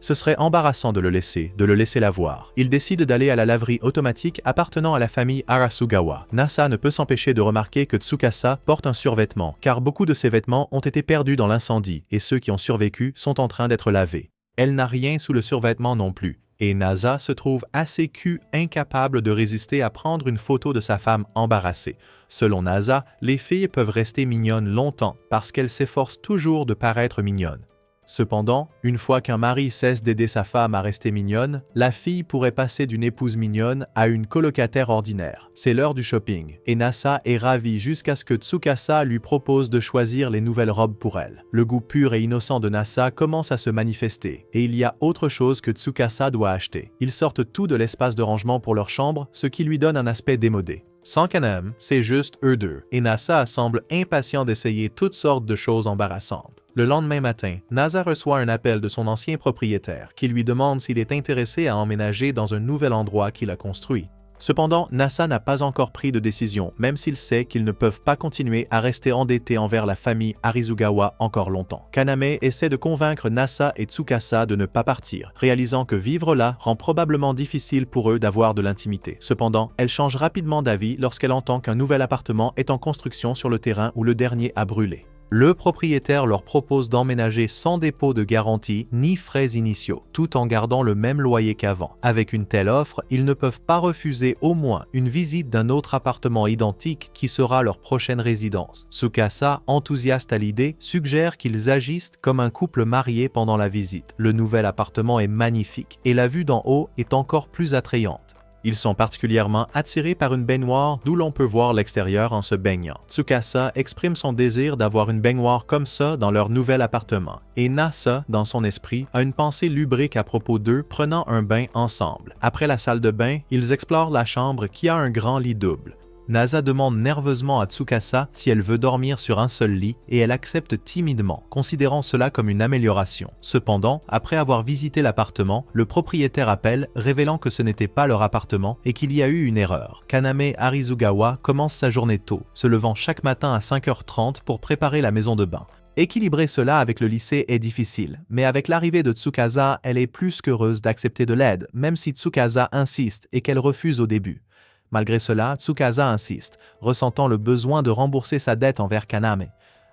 Ce serait embarrassant de le laisser la voir. Il décide d'aller à la laverie automatique appartenant à la famille Arasugawa. Nasa ne peut s'empêcher de remarquer que Tsukasa porte un survêtement, car beaucoup de ses vêtements ont été perdus dans l'incendie et ceux qui ont survécu sont en train d'être lavés. Elle n'a rien sous le survêtement non plus. Et Nasa se trouve assez incapable de résister à prendre une photo de sa femme embarrassée. Selon Nasa, les filles peuvent rester mignonnes longtemps parce qu'elles s'efforcent toujours de paraître mignonnes. Cependant, une fois qu'un mari cesse d'aider sa femme à rester mignonne, la fille pourrait passer d'une épouse mignonne à une colocataire ordinaire. C'est l'heure du shopping, et Nasa est ravie jusqu'à ce que Tsukasa lui propose de choisir les nouvelles robes pour elle. Le goût pur et innocent de Nasa commence à se manifester, et il y a autre chose que Tsukasa doit acheter. Ils sortent tout de l'espace de rangement pour leur chambre, ce qui lui donne un aspect démodé. Sans Kaname, c'est juste eux deux, et Nasa semble impatient d'essayer toutes sortes de choses embarrassantes. Le lendemain matin, Nasa reçoit un appel de son ancien propriétaire qui lui demande s'il est intéressé à emménager dans un nouvel endroit qu'il a construit. Cependant, Nasa n'a pas encore pris de décision, même s'il sait qu'ils ne peuvent pas continuer à rester endettés envers la famille Arisugawa encore longtemps. Kaname essaie de convaincre Nasa et Tsukasa de ne pas partir, réalisant que vivre là rend probablement difficile pour eux d'avoir de l'intimité. Cependant, elle change rapidement d'avis lorsqu'elle entend qu'un nouvel appartement est en construction sur le terrain où le dernier a brûlé. Le propriétaire leur propose d'emménager sans dépôt de garantie ni frais initiaux, tout en gardant le même loyer qu'avant. Avec une telle offre, ils ne peuvent pas refuser au moins une visite d'un autre appartement identique qui sera leur prochaine résidence. Tsukasa, enthousiaste à l'idée, suggère qu'ils agissent comme un couple marié pendant la visite. Le nouvel appartement est magnifique et la vue d'en haut est encore plus attrayante. Ils sont particulièrement attirés par une baignoire d'où l'on peut voir l'extérieur en se baignant. Tsukasa exprime son désir d'avoir une baignoire comme ça dans leur nouvel appartement. Et Nasa, dans son esprit, a une pensée lubrique à propos d'eux prenant un bain ensemble. Après la salle de bain, ils explorent la chambre qui a un grand lit double. Nasa demande nerveusement à Tsukasa si elle veut dormir sur un seul lit et elle accepte timidement, considérant cela comme une amélioration. Cependant, après avoir visité l'appartement, le propriétaire appelle, révélant que ce n'était pas leur appartement et qu'il y a eu une erreur. Kaname Arizugawa commence sa journée tôt, se levant chaque matin à 5h30 pour préparer la maison de bain. Équilibrer cela avec le lycée est difficile, mais avec l'arrivée de Tsukasa, elle est plus qu'heureuse d'accepter de l'aide, même si Tsukasa insiste et qu'elle refuse au début. Malgré cela, Tsukasa insiste, ressentant le besoin de rembourser sa dette envers Kaname.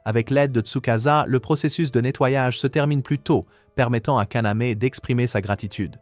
Avec l'aide de Tsukasa, le processus de nettoyage se termine plus tôt, permettant à Kaname d'exprimer sa gratitude.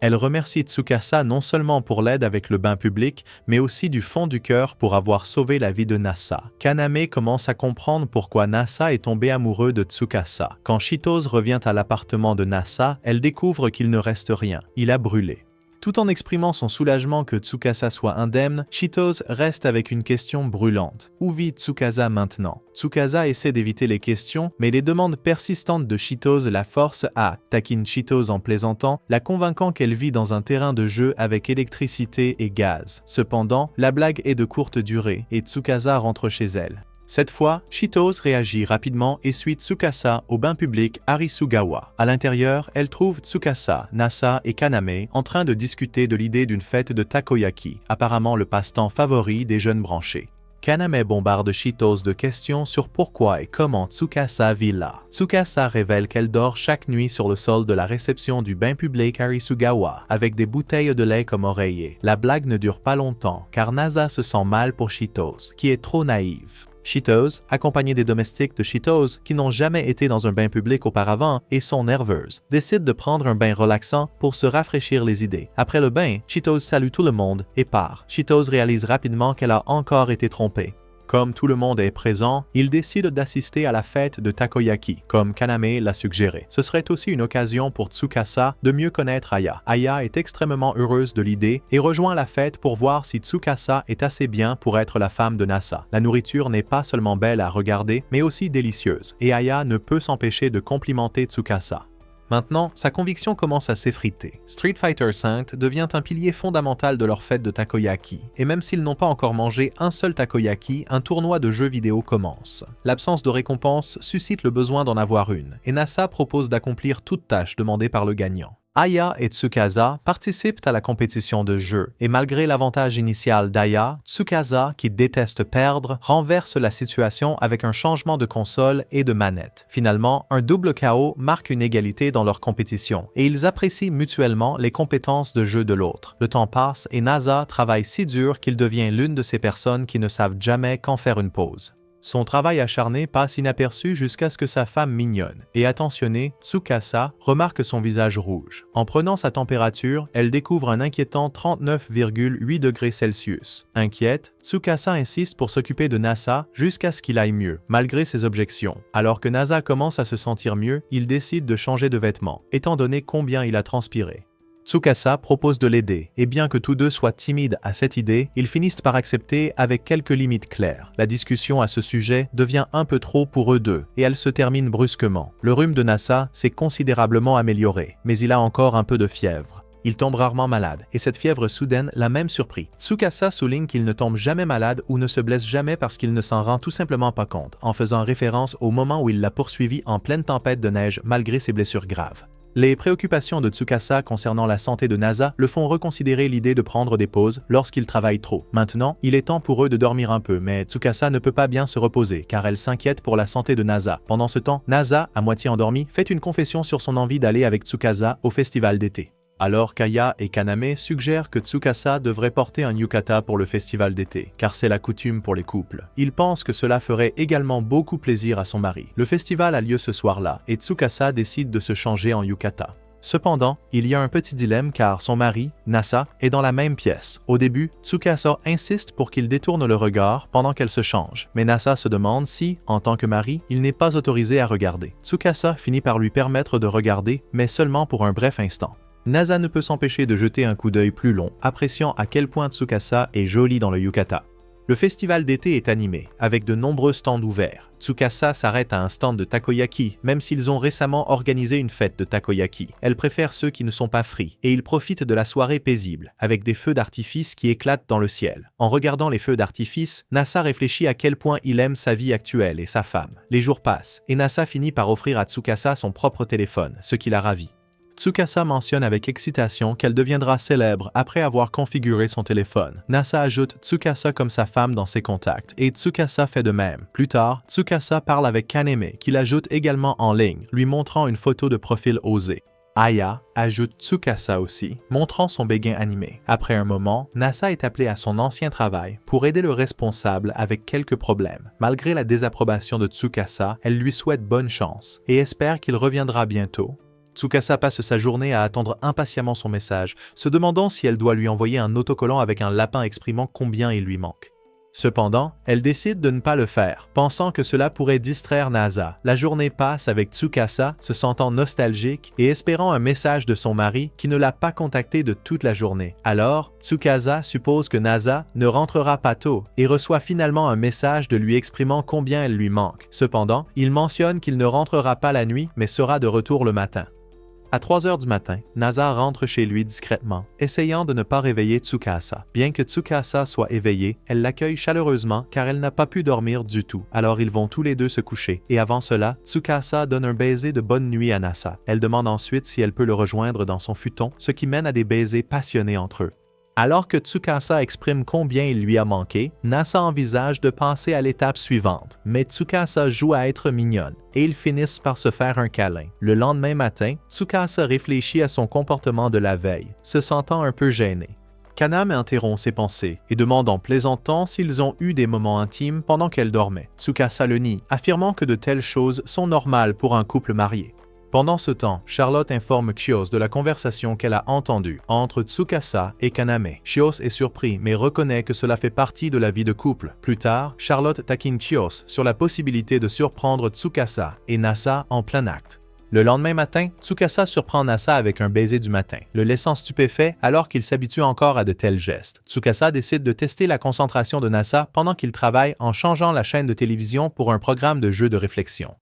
Elle remercie Tsukasa non seulement pour l'aide avec le bain public, mais aussi du fond du cœur pour avoir sauvé la vie de Nasa. Kaname commence à comprendre pourquoi Nasa est tombé amoureux de Tsukasa. Quand Chitose revient à l'appartement de Nasa, elle découvre qu'il ne reste rien. Il a brûlé. Tout en exprimant son soulagement que Tsukasa soit indemne, Chitose reste avec une question brûlante. Où vit Tsukasa maintenant? Tsukasa essaie d'éviter les questions, mais les demandes persistantes de Chitose la forcent à taquine Chitose en plaisantant, la convainquant qu'elle vit dans un terrain de jeu avec électricité et gaz. Cependant, la blague est de courte durée et Tsukasa rentre chez elle. Cette fois, Chitose réagit rapidement et suit Tsukasa au bain public Arisugawa. À l'intérieur, elle trouve Tsukasa, Nasa et Kaname en train de discuter de l'idée d'une fête de takoyaki, apparemment le passe-temps favori des jeunes branchés. Kaname bombarde Chitose de questions sur pourquoi et comment Tsukasa vit là. Tsukasa révèle qu'elle dort chaque nuit sur le sol de la réception du bain public Arisugawa, avec des bouteilles de lait comme oreiller. La blague ne dure pas longtemps, car Nasa se sent mal pour Chitose, qui est trop naïve. Chitose, accompagnée des domestiques de Chitose qui n'ont jamais été dans un bain public auparavant et sont nerveuses, décide de prendre un bain relaxant pour se rafraîchir les idées. Après le bain, Chitose salue tout le monde et part. Chitose réalise rapidement qu'elle a encore été trompée. Comme tout le monde est présent, il décide d'assister à la fête de takoyaki, comme Kaname l'a suggéré. Ce serait aussi une occasion pour Tsukasa de mieux connaître Aya. Aya est extrêmement heureuse de l'idée et rejoint la fête pour voir si Tsukasa est assez bien pour être la femme de Nasa. La nourriture n'est pas seulement belle à regarder, mais aussi délicieuse, et Aya ne peut s'empêcher de complimenter Tsukasa. Maintenant, sa conviction commence à s'effriter. Street Fighter V devient un pilier fondamental de leur fête de takoyaki, et même s'ils n'ont pas encore mangé un seul takoyaki, un tournoi de jeux vidéo commence. L'absence de récompense suscite le besoin d'en avoir une, et Nasa propose d'accomplir toute tâche demandée par le gagnant. Aya et Tsukasa participent à la compétition de jeu, et malgré l'avantage initial d'Aya, Tsukasa, qui déteste perdre, renverse la situation avec un changement de console et de manette. Finalement, un double KO marque une égalité dans leur compétition, et ils apprécient mutuellement les compétences de jeu de l'autre. Le temps passe et Nasa travaille si dur qu'il devient l'une de ces personnes qui ne savent jamais quand faire une pause. Son travail acharné passe inaperçu jusqu'à ce que sa femme mignonne et attentionnée, Tsukasa, remarque son visage rouge. En prenant sa température, elle découvre un inquiétant 39,8 degrés Celsius. Inquiète, Tsukasa insiste pour s'occuper de Nasa jusqu'à ce qu'il aille mieux, malgré ses objections. Alors que Nasa commence à se sentir mieux, il décide de changer de vêtements, étant donné combien il a transpiré. Tsukasa propose de l'aider, et bien que tous deux soient timides à cette idée, ils finissent par accepter avec quelques limites claires. La discussion à ce sujet devient un peu trop pour eux deux, et elle se termine brusquement. Le rhume de Nasa s'est considérablement amélioré, mais il a encore un peu de fièvre. Il tombe rarement malade, et cette fièvre soudaine l'a même surpris. Tsukasa souligne qu'il ne tombe jamais malade ou ne se blesse jamais parce qu'il ne s'en rend tout simplement pas compte, en faisant référence au moment où il l'a poursuivi en pleine tempête de neige malgré ses blessures graves. Les préoccupations de Tsukasa concernant la santé de Nasa le font reconsidérer l'idée de prendre des pauses lorsqu'il travaille trop. Maintenant, il est temps pour eux de dormir un peu, mais Tsukasa ne peut pas bien se reposer car elle s'inquiète pour la santé de Nasa. Pendant ce temps, Nasa, à moitié endormie, fait une confession sur son envie d'aller avec Tsukasa au festival d'été. Alors qu'Aya et Kaname suggèrent que Tsukasa devrait porter un yukata pour le festival d'été, car c'est la coutume pour les couples. Ils pensent que cela ferait également beaucoup plaisir à son mari. Le festival a lieu ce soir-là, et Tsukasa décide de se changer en yukata. Cependant, il y a un petit dilemme car son mari, Nasa, est dans la même pièce. Au début, Tsukasa insiste pour qu'il détourne le regard pendant qu'elle se change, mais Nasa se demande si, en tant que mari, il n'est pas autorisé à regarder. Tsukasa finit par lui permettre de regarder, mais seulement pour un bref instant. Nasa ne peut s'empêcher de jeter un coup d'œil plus long, appréciant à quel point Tsukasa est jolie dans le yukata. Le festival d'été est animé, avec de nombreux stands ouverts. Tsukasa s'arrête à un stand de takoyaki, même s'ils ont récemment organisé une fête de takoyaki. Elle préfère ceux qui ne sont pas frits, et ils profitent de la soirée paisible, avec des feux d'artifice qui éclatent dans le ciel. En regardant les feux d'artifice, Nasa réfléchit à quel point il aime sa vie actuelle et sa femme. Les jours passent, et Nasa finit par offrir à Tsukasa son propre téléphone, ce qui la ravit. Tsukasa mentionne avec excitation qu'elle deviendra célèbre après avoir configuré son téléphone. Nasa ajoute Tsukasa comme sa femme dans ses contacts, et Tsukasa fait de même. Plus tard, Tsukasa parle avec Kaneme, qui l'ajoute également en ligne, lui montrant une photo de profil osée. Aya ajoute Tsukasa aussi, montrant son béguin animé. Après un moment, Nasa est appelée à son ancien travail pour aider le responsable avec quelques problèmes. Malgré la désapprobation de Tsukasa, elle lui souhaite bonne chance et espère qu'il reviendra bientôt. Tsukasa passe sa journée à attendre impatiemment son message, se demandant si elle doit lui envoyer un autocollant avec un lapin exprimant combien il lui manque. Cependant, elle décide de ne pas le faire, pensant que cela pourrait distraire Nasa. La journée passe avec Tsukasa, se sentant nostalgique et espérant un message de son mari qui ne l'a pas contacté de toute la journée. Alors, Tsukasa suppose que Nasa ne rentrera pas tôt et reçoit finalement un message de lui exprimant combien elle lui manque. Cependant, il mentionne qu'il ne rentrera pas la nuit mais sera de retour le matin. À 3 heures du matin, Nasa rentre chez lui discrètement, essayant de ne pas réveiller Tsukasa. Bien que Tsukasa soit éveillée, elle l'accueille chaleureusement car elle n'a pas pu dormir du tout. Alors ils vont tous les deux se coucher. Et avant cela, Tsukasa donne un baiser de bonne nuit à Nasa. Elle demande ensuite si elle peut le rejoindre dans son futon, ce qui mène à des baisers passionnés entre eux. Alors que Tsukasa exprime combien il lui a manqué, Nasa envisage de passer à l'étape suivante, mais Tsukasa joue à être mignonne et ils finissent par se faire un câlin. Le lendemain matin, Tsukasa réfléchit à son comportement de la veille, se sentant un peu gêné. Kaname interrompt ses pensées et demande en plaisantant s'ils ont eu des moments intimes pendant qu'elle dormait. Tsukasa le nie, affirmant que de telles choses sont normales pour un couple marié. Pendant ce temps, Charlotte informe Chios de la conversation qu'elle a entendue entre Tsukasa et Kaname. Chios est surpris mais reconnaît que cela fait partie de la vie de couple. Plus tard, Charlotte taquine Chios sur la possibilité de surprendre Tsukasa et Nasa en plein acte. Le lendemain matin, Tsukasa surprend Nasa avec un baiser du matin, le laissant stupéfait alors qu'il s'habitue encore à de tels gestes. Tsukasa décide de tester la concentration de Nasa pendant qu'il travaille en changeant la chaîne de télévision pour un programme de jeu de réflexion.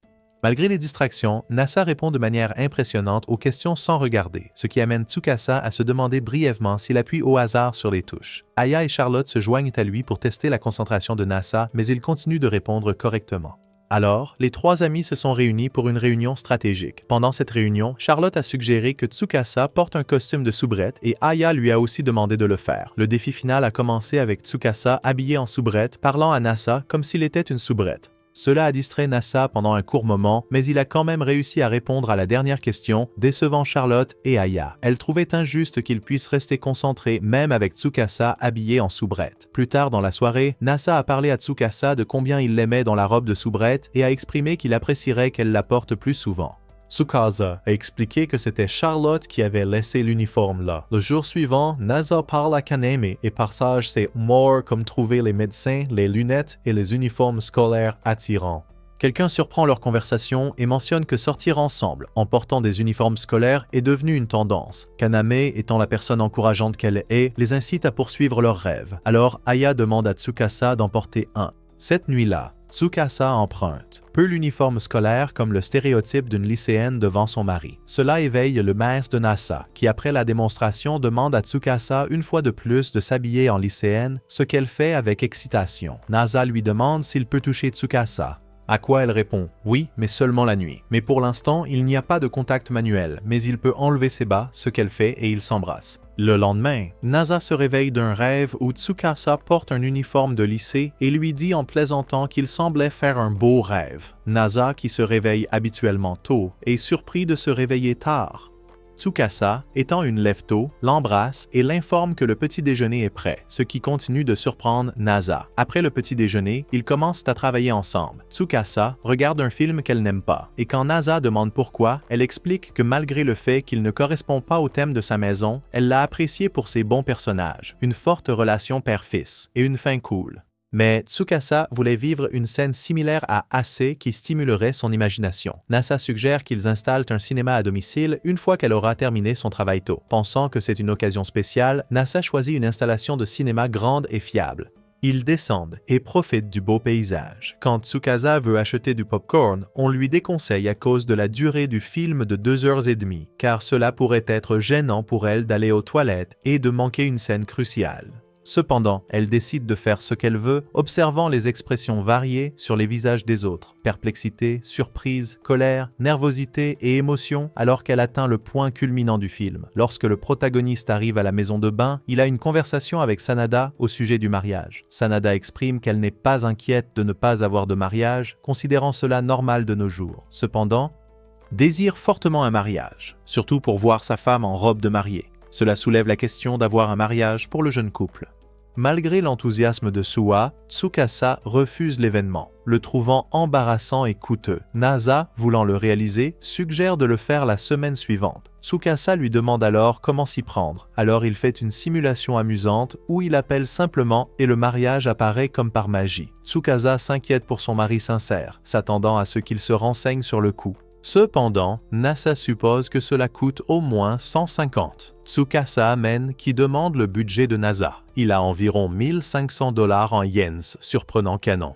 Malgré les distractions, Nasa répond de manière impressionnante aux questions sans regarder, ce qui amène Tsukasa à se demander brièvement s'il appuie au hasard sur les touches. Aya et Charlotte se joignent à lui pour tester la concentration de Nasa, mais il continue de répondre correctement. Alors, les trois amis se sont réunis pour une réunion stratégique. Pendant cette réunion, Charlotte a suggéré que Tsukasa porte un costume de soubrette et Aya lui a aussi demandé de le faire. Le défi final a commencé avec Tsukasa habillé en soubrette, parlant à Nasa comme s'il était une soubrette. Cela a distrait Nasa pendant un court moment, mais il a quand même réussi à répondre à la dernière question, décevant Charlotte et Aya. Elle trouvait injuste qu'il puisse rester concentré même avec Tsukasa habillé en soubrette. Plus tard dans la soirée, Nasa a parlé à Tsukasa de combien il l'aimait dans la robe de soubrette et a exprimé qu'il apprécierait qu'elle la porte plus souvent. Tsukasa a expliqué que c'était Charlotte qui avait laissé l'uniforme là. Le jour suivant, Nasa parle à Kaname et partage ses humours comme trouver les médecins, les lunettes et les uniformes scolaires attirants. Quelqu'un surprend leur conversation et mentionne que sortir ensemble en portant des uniformes scolaires est devenu une tendance. Kaname, étant la personne encourageante qu'elle est, les incite à poursuivre leurs rêves. Alors Aya demande à Tsukasa d'en porter un. Cette nuit-là, Tsukasa emprunte peu l'uniforme scolaire comme le stéréotype d'une lycéenne devant son mari. Cela éveille le maître de Nasa, qui après la démonstration demande à Tsukasa une fois de plus de s'habiller en lycéenne, ce qu'elle fait avec excitation. Nasa lui demande s'il peut toucher Tsukasa. À quoi elle répond « Oui, mais seulement la nuit. Mais pour l'instant, il n'y a pas de contact manuel, mais il peut enlever ses bas, ce qu'elle fait et ils s'embrassent. » Le lendemain, Nasa se réveille d'un rêve où Tsukasa porte un uniforme de lycée et lui dit en plaisantant qu'il semblait faire un beau rêve. Nasa, qui se réveille habituellement tôt, est surpris de se réveiller tard. Tsukasa, étant une lève-tôt, l'embrasse et l'informe que le petit déjeuner est prêt, ce qui continue de surprendre Nasa. Après le petit déjeuner, ils commencent à travailler ensemble. Tsukasa regarde un film qu'elle n'aime pas, et quand Nasa demande pourquoi, elle explique que malgré le fait qu'il ne correspond pas au thème de sa maison, elle l'a apprécié pour ses bons personnages, une forte relation père-fils et une fin cool. Mais Tsukasa voulait vivre une scène similaire à Ase qui stimulerait son imagination. Nasa suggère qu'ils installent un cinéma à domicile une fois qu'elle aura terminé son travail tôt. Pensant que c'est une occasion spéciale, Nasa choisit une installation de cinéma grande et fiable. Ils descendent et profitent du beau paysage. Quand Tsukasa veut acheter du popcorn, on lui déconseille à cause de la durée du film de 2h30, car cela pourrait être gênant pour elle d'aller aux toilettes et de manquer une scène cruciale. Cependant, elle décide de faire ce qu'elle veut, observant les expressions variées sur les visages des autres. Perplexité, surprise, colère, nervosité et émotion, alors qu'elle atteint le point culminant du film. Lorsque le protagoniste arrive à la maison de bain, il a une conversation avec Sanada au sujet du mariage. Sanada exprime qu'elle n'est pas inquiète de ne pas avoir de mariage, considérant cela normal de nos jours. Cependant, désire fortement un mariage, surtout pour voir sa femme en robe de mariée. Cela soulève la question d'avoir un mariage pour le jeune couple. Malgré l'enthousiasme de Suwa, Tsukasa refuse l'événement, le trouvant embarrassant et coûteux. Nasa, voulant le réaliser, suggère de le faire la semaine suivante. Tsukasa lui demande alors comment s'y prendre. Alors il fait une simulation amusante où il appelle simplement et le mariage apparaît comme par magie. Tsukasa s'inquiète pour son mari sincère, s'attendant à ce qu'il se renseigne sur le coup. Cependant, Nasa suppose que cela coûte au moins 150. Tsukasa amène qui demande le budget de Nasa. Il a environ 1500 $ en yens, surprenant Canon.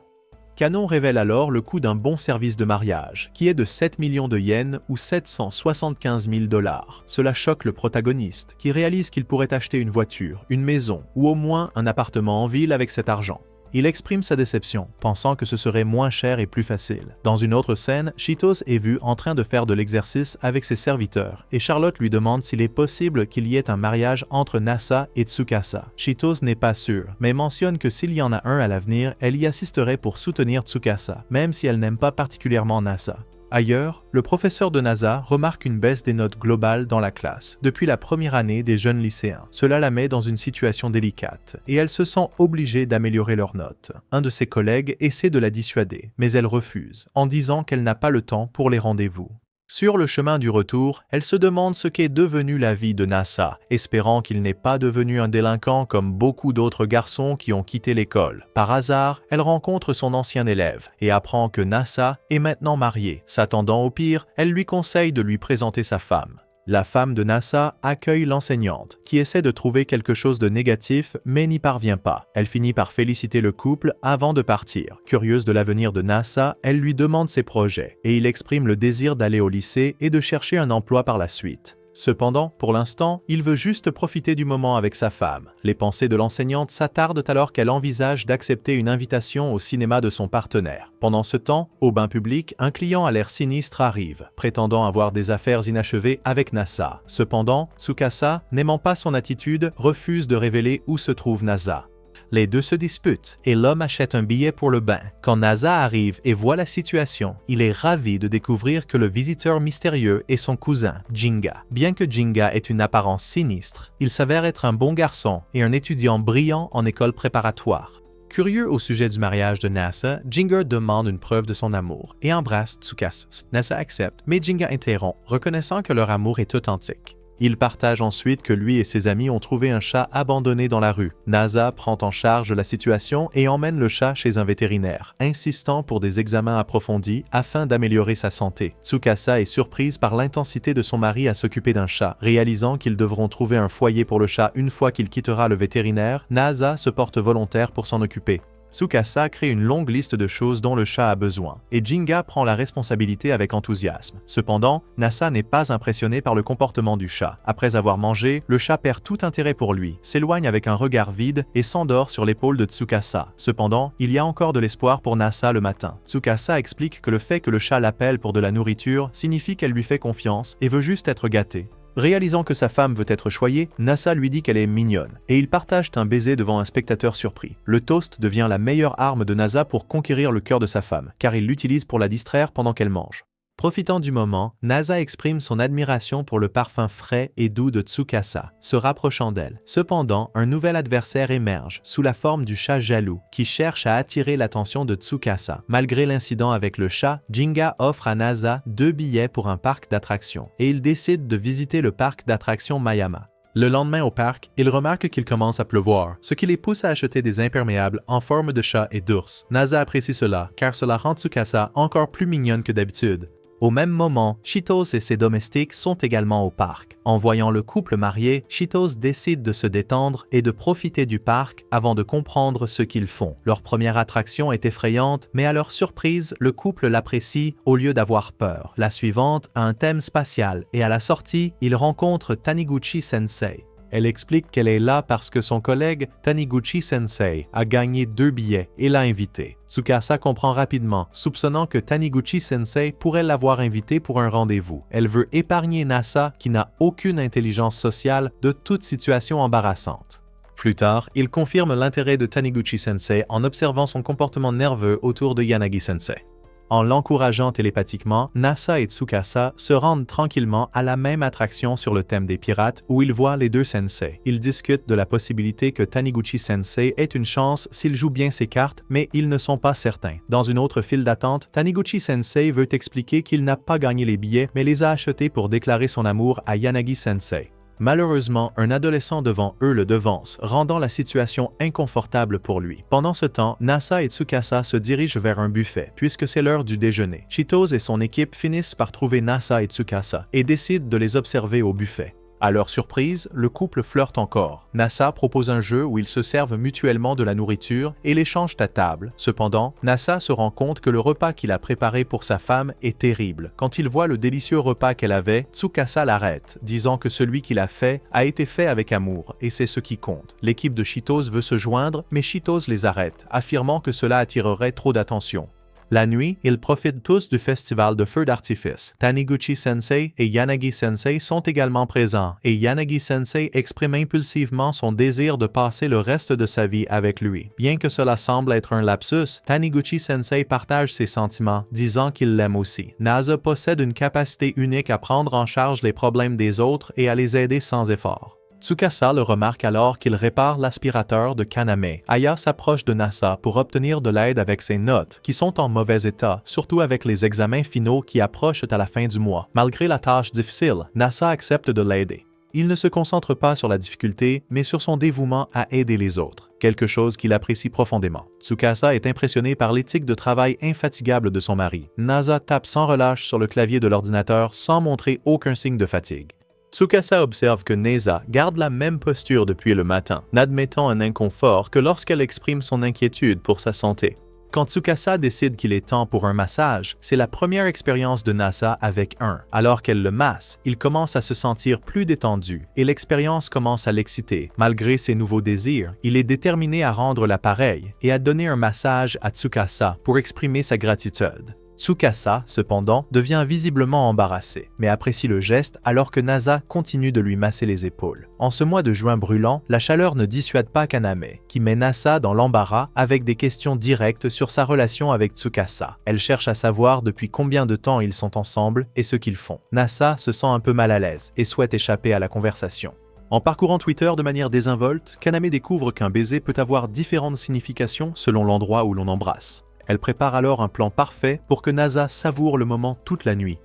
Canon révèle alors le coût d'un bon service de mariage, qui est de 7 millions de yens ou 775 000 $. Cela choque le protagoniste, qui réalise qu'il pourrait acheter une voiture, une maison ou au moins un appartement en ville avec cet argent. Il exprime sa déception, pensant que ce serait moins cher et plus facile. Dans une autre scène, Shitos est vu en train de faire de l'exercice avec ses serviteurs, et Charlotte lui demande s'il est possible qu'il y ait un mariage entre Nasa et Tsukasa. Shitos n'est pas sûr, mais mentionne que s'il y en a un à l'avenir, elle y assisterait pour soutenir Tsukasa, même si elle n'aime pas particulièrement Nasa. Ailleurs, le professeur de Nasa remarque une baisse des notes globales dans la classe depuis la première année des jeunes lycéens. Cela la met dans une situation délicate et elle se sent obligée d'améliorer leurs notes. Un de ses collègues essaie de la dissuader, mais elle refuse, en disant qu'elle n'a pas le temps pour les rendez-vous. Sur le chemin du retour, elle se demande ce qu'est devenu la vie de Nasa, espérant qu'il n'est pas devenu un délinquant comme beaucoup d'autres garçons qui ont quitté l'école. Par hasard, elle rencontre son ancien élève et apprend que Nasa est maintenant marié. S'attendant au pire, elle lui conseille de lui présenter sa femme. La femme de Nasa accueille l'enseignante, qui essaie de trouver quelque chose de négatif mais n'y parvient pas. Elle finit par féliciter le couple avant de partir. Curieuse de l'avenir de Nasa, elle lui demande ses projets, et il exprime le désir d'aller au lycée et de chercher un emploi par la suite. Cependant, pour l'instant, il veut juste profiter du moment avec sa femme. Les pensées de l'enseignante s'attardent alors qu'elle envisage d'accepter une invitation au cinéma de son partenaire. Pendant ce temps, au bain public, un client à l'air sinistre arrive, prétendant avoir des affaires inachevées avec Nasa. Cependant, Tsukasa, n'aimant pas son attitude, refuse de révéler où se trouve Nasa. Les deux se disputent et l'homme achète un billet pour le bain. Quand Nasa arrive et voit la situation, il est ravi de découvrir que le visiteur mystérieux est son cousin, Jinga. Bien que Jinga ait une apparence sinistre, il s'avère être un bon garçon et un étudiant brillant en école préparatoire. Curieux au sujet du mariage de Nasa, Jinga demande une preuve de son amour et embrasse Tsukasa. Nasa accepte, mais Jinga interrompt, reconnaissant que leur amour est authentique. Il partage ensuite que lui et ses amis ont trouvé un chat abandonné dans la rue. Nasa prend en charge la situation et emmène le chat chez un vétérinaire, insistant pour des examens approfondis afin d'améliorer sa santé. Tsukasa est surprise par l'intensité de son mari à s'occuper d'un chat. Réalisant qu'ils devront trouver un foyer pour le chat une fois qu'il quittera le vétérinaire, Nasa se porte volontaire pour s'en occuper. Tsukasa crée une longue liste de choses dont le chat a besoin, et Jinga prend la responsabilité avec enthousiasme. Cependant, Nasa n'est pas impressionné par le comportement du chat. Après avoir mangé, le chat perd tout intérêt pour lui, s'éloigne avec un regard vide et s'endort sur l'épaule de Tsukasa. Cependant, il y a encore de l'espoir pour Nasa le matin. Tsukasa explique que le fait que le chat l'appelle pour de la nourriture signifie qu'elle lui fait confiance et veut juste être gâtée. Réalisant que sa femme veut être choyée, Nasa lui dit qu'elle est mignonne, et ils partagent un baiser devant un spectateur surpris. Le toast devient la meilleure arme de Nasa pour conquérir le cœur de sa femme, car il l'utilise pour la distraire pendant qu'elle mange. Profitant du moment, Nasa exprime son admiration pour le parfum frais et doux de Tsukasa, se rapprochant d'elle. Cependant, un nouvel adversaire émerge, sous la forme du chat jaloux, qui cherche à attirer l'attention de Tsukasa. Malgré l'incident avec le chat, Jinga offre à Nasa 2 billets pour un parc d'attractions, et il décide de visiter le parc d'attractions Mayama. Le lendemain au parc, il remarque qu'il commence à pleuvoir, ce qui les pousse à acheter des imperméables en forme de chat et d'ours. Nasa apprécie cela, car cela rend Tsukasa encore plus mignonne que d'habitude. Au même moment, Cheetos et ses domestiques sont également au parc. En voyant le couple marié, Cheetos décide de se détendre et de profiter du parc avant de comprendre ce qu'ils font. Leur première attraction est effrayante, mais à leur surprise, le couple l'apprécie au lieu d'avoir peur. La suivante a un thème spatial et à la sortie, ils rencontrent Taniguchi-sensei. Elle explique qu'elle est là parce que son collègue Taniguchi-sensei a gagné 2 billets et l'a invité. Tsukasa comprend rapidement, soupçonnant que Taniguchi-sensei pourrait l'avoir invité pour un rendez-vous. Elle veut épargner Nasa, qui n'a aucune intelligence sociale, de toute situation embarrassante. Plus tard, il confirme l'intérêt de Taniguchi-sensei en observant son comportement nerveux autour de Yanagi-sensei. En l'encourageant télépathiquement, Nasa et Tsukasa se rendent tranquillement à la même attraction sur le thème des pirates où ils voient les deux sensei. Ils discutent de la possibilité que Taniguchi-sensei ait une chance s'il joue bien ses cartes, mais ils ne sont pas certains. Dans une autre file d'attente, Taniguchi-sensei veut expliquer qu'il n'a pas gagné les billets, mais les a achetés pour déclarer son amour à Yanagi-sensei. Malheureusement, un adolescent devant eux le devance, rendant la situation inconfortable pour lui. Pendant ce temps, Nasa et Tsukasa se dirigent vers un buffet, puisque c'est l'heure du déjeuner. Cheetos et son équipe finissent par trouver Nasa et Tsukasa et décident de les observer au buffet. À leur surprise, le couple flirte encore. Nasa propose un jeu où ils se servent mutuellement de la nourriture et l'échangent à table. Cependant, Nasa se rend compte que le repas qu'il a préparé pour sa femme est terrible. Quand il voit le délicieux repas qu'elle avait, Tsukasa l'arrête, disant que celui qu'il a fait avec amour et c'est ce qui compte. L'équipe de Cheetos veut se joindre, mais Cheetos les arrête, affirmant que cela attirerait trop d'attention. La nuit, ils profitent tous du festival de feux d'artifice. Taniguchi-sensei et Yanagi-sensei sont également présents et Yanagi-sensei exprime impulsivement son désir de passer le reste de sa vie avec lui. Bien que cela semble être un lapsus, Taniguchi-sensei partage ses sentiments, disant qu'il l'aime aussi. Nasa possède une capacité unique à prendre en charge les problèmes des autres et à les aider sans effort. Tsukasa le remarque alors qu'il répare l'aspirateur de Kaname. Aya s'approche de Nasa pour obtenir de l'aide avec ses notes, qui sont en mauvais état, surtout avec les examens finaux qui approchent à la fin du mois. Malgré la tâche difficile, Nasa accepte de l'aider. Il ne se concentre pas sur la difficulté, mais sur son dévouement à aider les autres, quelque chose qu'il apprécie profondément. Tsukasa est impressionné par l'éthique de travail infatigable de son mari. Nasa tape sans relâche sur le clavier de l'ordinateur sans montrer aucun signe de fatigue. Tsukasa observe que Nasa garde la même posture depuis le matin, n'admettant un inconfort que lorsqu'elle exprime son inquiétude pour sa santé. Quand Tsukasa décide qu'il est temps pour un massage, c'est la première expérience de Nasa avec un. Alors qu'elle le masse, il commence à se sentir plus détendu et l'expérience commence à l'exciter. Malgré ses nouveaux désirs, il est déterminé à rendre l'appareil et à donner un massage à Tsukasa pour exprimer sa gratitude. Tsukasa, cependant, devient visiblement embarrassé, mais apprécie le geste alors que Nasa continue de lui masser les épaules. En ce mois de juin brûlant, la chaleur ne dissuade pas Kaname, qui met Nasa dans l'embarras avec des questions directes sur sa relation avec Tsukasa. Elle cherche à savoir depuis combien de temps ils sont ensemble et ce qu'ils font. Nasa se sent un peu mal à l'aise et souhaite échapper à la conversation. En parcourant Twitter de manière désinvolte, Kaname découvre qu'un baiser peut avoir différentes significations selon l'endroit où l'on embrasse. Elle prépare alors un plan parfait pour que Nasa savoure le moment toute la nuit.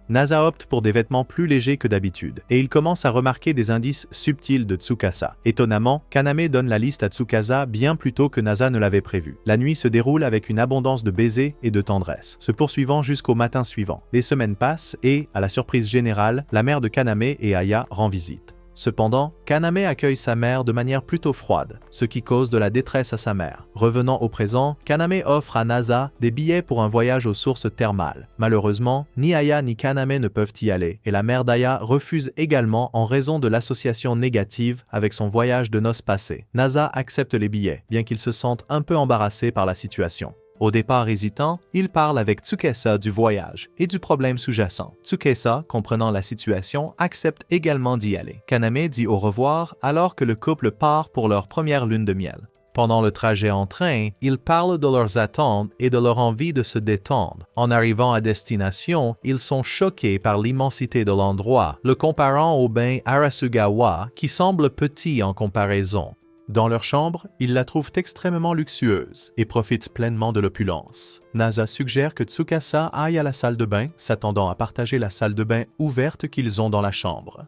Nasa opte pour des vêtements plus légers que d'habitude, et il commence à remarquer des indices subtils de Tsukasa. Étonnamment, Kaname donne la liste à Tsukasa bien plus tôt que Nasa ne l'avait prévu. La nuit se déroule avec une abondance de baisers et de tendresse, se poursuivant jusqu'au matin suivant. Les semaines passent et, à la surprise générale, la mère de Kaname et Aya rend visite. Cependant, Kaname accueille sa mère de manière plutôt froide, ce qui cause de la détresse à sa mère. Revenant au présent, Kaname offre à Nasa des billets pour un voyage aux sources thermales. Malheureusement, ni Aya ni Kaname ne peuvent y aller, et la mère d'Aya refuse également en raison de l'association négative avec son voyage de noces passé. Nasa accepte les billets, bien qu'il se sente un peu embarrassé par la situation. Au départ hésitant, il parle avec Tsukasa du voyage et du problème sous-jacent. Tsukasa, comprenant la situation, accepte également d'y aller. Kaname dit au revoir alors que le couple part pour leur première lune de miel. Pendant le trajet en train, ils parlent de leurs attentes et de leur envie de se détendre. En arrivant à destination, ils sont choqués par l'immensité de l'endroit, le comparant au bain Arasugawa qui semble petit en comparaison. Dans leur chambre, ils la trouvent extrêmement luxueuse et profitent pleinement de l'opulence. Nasa suggère que Tsukasa aille à la salle de bain, s'attendant à partager la salle de bain ouverte qu'ils ont dans la chambre.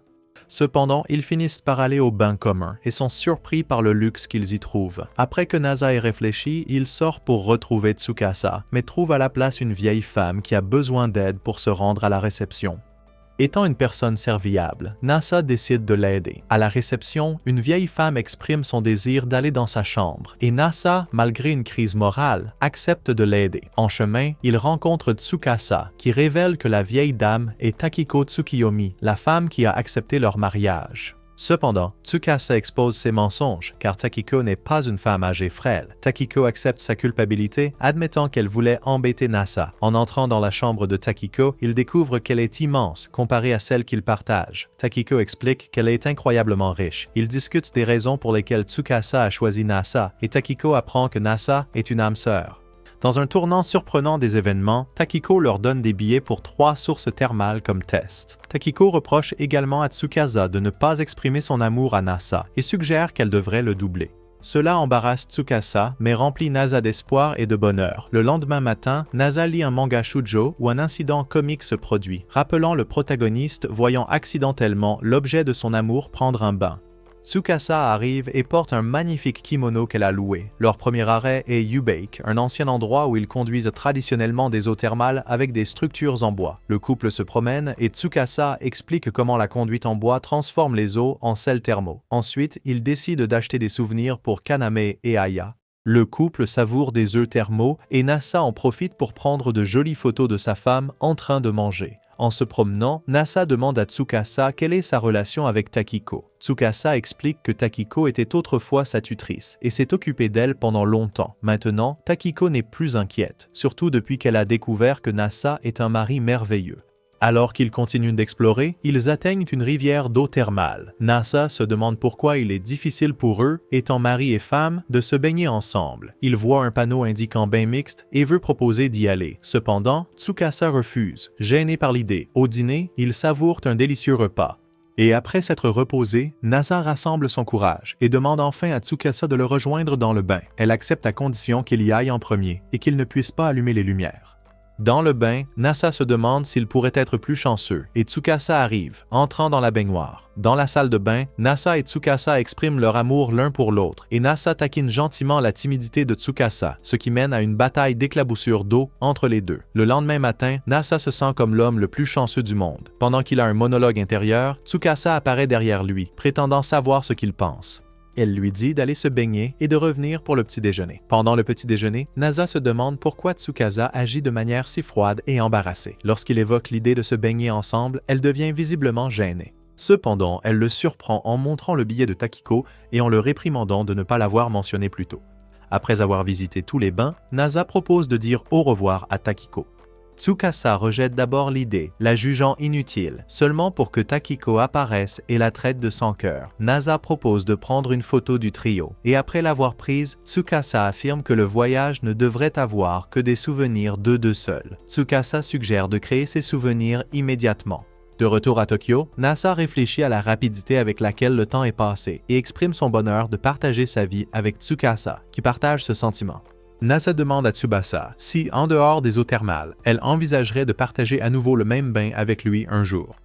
Cependant, ils finissent par aller au bain commun et sont surpris par le luxe qu'ils y trouvent. Après que Nasa ait réfléchi, il sort pour retrouver Tsukasa, mais trouve à la place une vieille femme qui a besoin d'aide pour se rendre à la réception. Étant une personne serviable, Nasa décide de l'aider. À la réception, une vieille femme exprime son désir d'aller dans sa chambre et Nasa, malgré une crise morale, accepte de l'aider. En chemin, il rencontre Tsukasa qui révèle que la vieille dame est Takiko Tsukiyomi, la femme qui a accepté leur mariage. Cependant, Tsukasa expose ses mensonges, car Takiko n'est pas une femme âgée frêle. Takiko accepte sa culpabilité, admettant qu'elle voulait embêter Nasa. En entrant dans la chambre de Takiko, il découvre qu'elle est immense, comparée à celle qu'il partage. Takiko explique qu'elle est incroyablement riche. Ils discutent des raisons pour lesquelles Tsukasa a choisi Nasa, et Takiko apprend que Nasa est une âme sœur. Dans un tournant surprenant des événements, Takiko leur donne des billets pour 3 sources thermales comme test. Takiko reproche également à Tsukasa de ne pas exprimer son amour à Nasa et suggère qu'elle devrait le doubler. Cela embarrasse Tsukasa, mais remplit Nasa d'espoir et de bonheur. Le lendemain matin, Nasa lit un manga shoujo où un incident comique se produit, rappelant le protagoniste voyant accidentellement l'objet de son amour prendre un bain. Tsukasa arrive et porte un magnifique kimono qu'elle a loué. Leur premier arrêt est Yubake, un ancien endroit où ils conduisent traditionnellement des eaux thermales avec des structures en bois. Le couple se promène et Tsukasa explique comment la conduite en bois transforme les eaux en sels thermaux. Ensuite, ils décident d'acheter des souvenirs pour Kaname et Aya. Le couple savoure des œufs thermaux et Nasa en profite pour prendre de jolies photos de sa femme en train de manger. En se promenant, Nasa demande à Tsukasa quelle est sa relation avec Takiko. Tsukasa explique que Takiko était autrefois sa tutrice et s'est occupée d'elle pendant longtemps. Maintenant, Takiko n'est plus inquiète, surtout depuis qu'elle a découvert que Nasa est un mari merveilleux. Alors qu'ils continuent d'explorer, ils atteignent une rivière d'eau thermale. Nasa se demande pourquoi il est difficile pour eux, étant mari et femme, de se baigner ensemble. Il voit un panneau indiquant bain mixte et veut proposer d'y aller. Cependant, Tsukasa refuse, gêné par l'idée. Au dîner, ils savourent un délicieux repas. Et après s'être reposée, Nasa rassemble son courage et demande enfin à Tsukasa de le rejoindre dans le bain. Elle accepte à condition qu'il y aille en premier et qu'il ne puisse pas allumer les lumières. Dans le bain, Nasa se demande s'il pourrait être plus chanceux et Tsukasa arrive, entrant dans la baignoire. Dans la salle de bain, Nasa et Tsukasa expriment leur amour l'un pour l'autre et Nasa taquine gentiment la timidité de Tsukasa, ce qui mène à une bataille d'éclaboussures d'eau entre les deux. Le lendemain matin, Nasa se sent comme l'homme le plus chanceux du monde. Pendant qu'il a un monologue intérieur, Tsukasa apparaît derrière lui, prétendant savoir ce qu'il pense. Elle lui dit d'aller se baigner et de revenir pour le petit déjeuner. Pendant le petit déjeuner, Nasa se demande pourquoi Tsukasa agit de manière si froide et embarrassée. Lorsqu'il évoque l'idée de se baigner ensemble, elle devient visiblement gênée. Cependant, elle le surprend en montrant le billet de Takiko et en le réprimandant de ne pas l'avoir mentionné plus tôt. Après avoir visité tous les bains, Nasa propose de dire au revoir à Takiko. Tsukasa rejette d'abord l'idée, la jugeant inutile, seulement pour que Takiko apparaisse et la traite de sans cœur. Nasa propose de prendre une photo du trio, et après l'avoir prise, Tsukasa affirme que le voyage ne devrait avoir que des souvenirs d'eux deux seuls. Tsukasa suggère de créer ces souvenirs immédiatement. De retour à Tokyo, Nasa réfléchit à la rapidité avec laquelle le temps est passé et exprime son bonheur de partager sa vie avec Tsukasa, qui partage ce sentiment. Nasa demande à Tsubasa si, en dehors des eaux thermales, elle envisagerait de partager à nouveau le même bain avec lui un jour.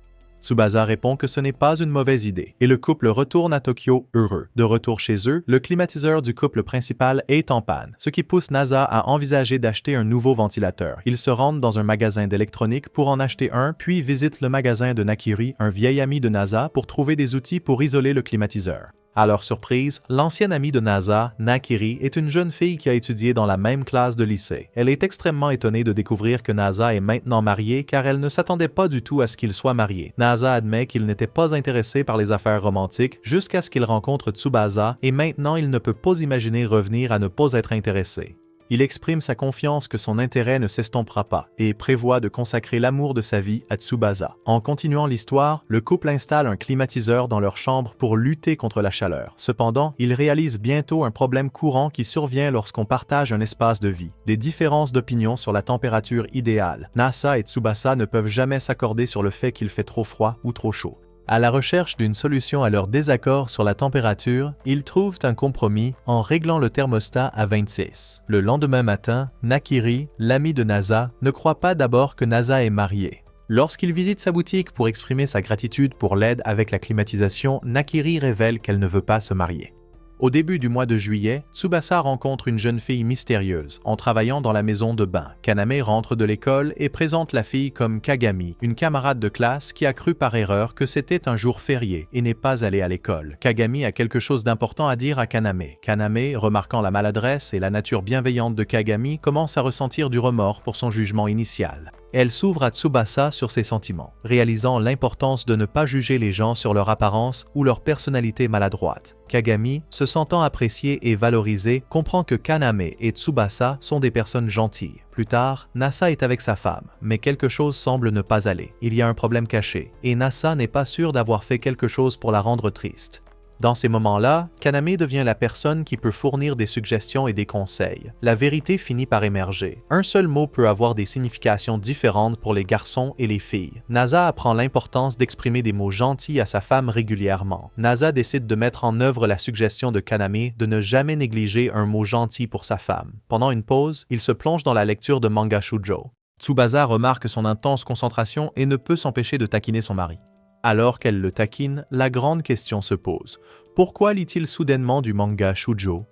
Tsubasa répond que ce n'est pas une mauvaise idée et le couple retourne à Tokyo heureux. De retour chez eux, le climatiseur du couple principal est en panne, ce qui pousse Nasa à envisager d'acheter un nouveau ventilateur. Ils se rendent dans un magasin d'électronique pour en acheter un, puis visitent le magasin de Nakiri, un vieil ami de Nasa, pour trouver des outils pour isoler le climatiseur. À leur surprise, l'ancienne amie de Nasa, Nakiri, est une jeune fille qui a étudié dans la même classe de lycée. Elle est extrêmement étonnée de découvrir que Nasa est maintenant marié car elle ne s'attendait pas du tout à ce qu'il soit marié. Nasa admet qu'il n'était pas intéressé par les affaires romantiques jusqu'à ce qu'il rencontre Tsubasa et maintenant il ne peut pas imaginer revenir à ne pas être intéressé. Il exprime sa confiance que son intérêt ne s'estompera pas et prévoit de consacrer l'amour de sa vie à Tsubasa. En continuant l'histoire, le couple installe un climatiseur dans leur chambre pour lutter contre la chaleur. Cependant, ils réalisent bientôt un problème courant qui survient lorsqu'on partage un espace de vie. Des différences d'opinion sur la température idéale. Nasa et Tsubasa ne peuvent jamais s'accorder sur le fait qu'il fait trop froid ou trop chaud. À la recherche d'une solution à leur désaccord sur la température, ils trouvent un compromis en réglant le thermostat à 26. Le lendemain matin, Nakiri, l'ami de Nasa, ne croit pas d'abord que Nasa est mariée. Lorsqu'il visite sa boutique pour exprimer sa gratitude pour l'aide avec la climatisation, Nakiri révèle qu'elle ne veut pas se marier. Au début du mois de juillet, Tsubasa rencontre une jeune fille mystérieuse en travaillant dans la maison de bain. Kaname rentre de l'école et présente la fille comme Kagami, une camarade de classe qui a cru par erreur que c'était un jour férié et n'est pas allée à l'école. Kagami a quelque chose d'important à dire à Kaname. Kaname, remarquant la maladresse et la nature bienveillante de Kagami, commence à ressentir du remords pour son jugement initial. Elle s'ouvre à Tsubasa sur ses sentiments, réalisant l'importance de ne pas juger les gens sur leur apparence ou leur personnalité maladroite. Kagami, se sentant appréciée et valorisée, comprend que Kaname et Tsubasa sont des personnes gentilles. Plus tard, Nasa est avec sa femme, mais quelque chose semble ne pas aller. Il y a un problème caché, et Nasa n'est pas sûr d'avoir fait quelque chose pour la rendre triste. Dans ces moments-là, Kaname devient la personne qui peut fournir des suggestions et des conseils. La vérité finit par émerger. Un seul mot peut avoir des significations différentes pour les garçons et les filles. Nasa apprend l'importance d'exprimer des mots gentils à sa femme régulièrement. Nasa décide de mettre en œuvre la suggestion de Kaname de ne jamais négliger un mot gentil pour sa femme. Pendant une pause, il se plonge dans la lecture de manga shoujo. Tsubasa remarque son intense concentration et ne peut s'empêcher de taquiner son mari. Alors qu'elle le taquine, la grande question se pose. Pourquoi lit-il soudainement du manga shoujo?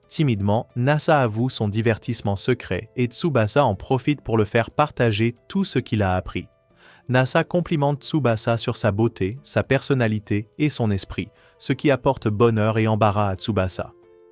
Timidement, Nasa avoue son divertissement secret et Tsubasa en profite pour le faire partager tout ce qu'il a appris. Nasa complimente Tsubasa sur sa beauté, sa personnalité et son esprit, ce qui apporte bonheur et embarras à Tsubasa.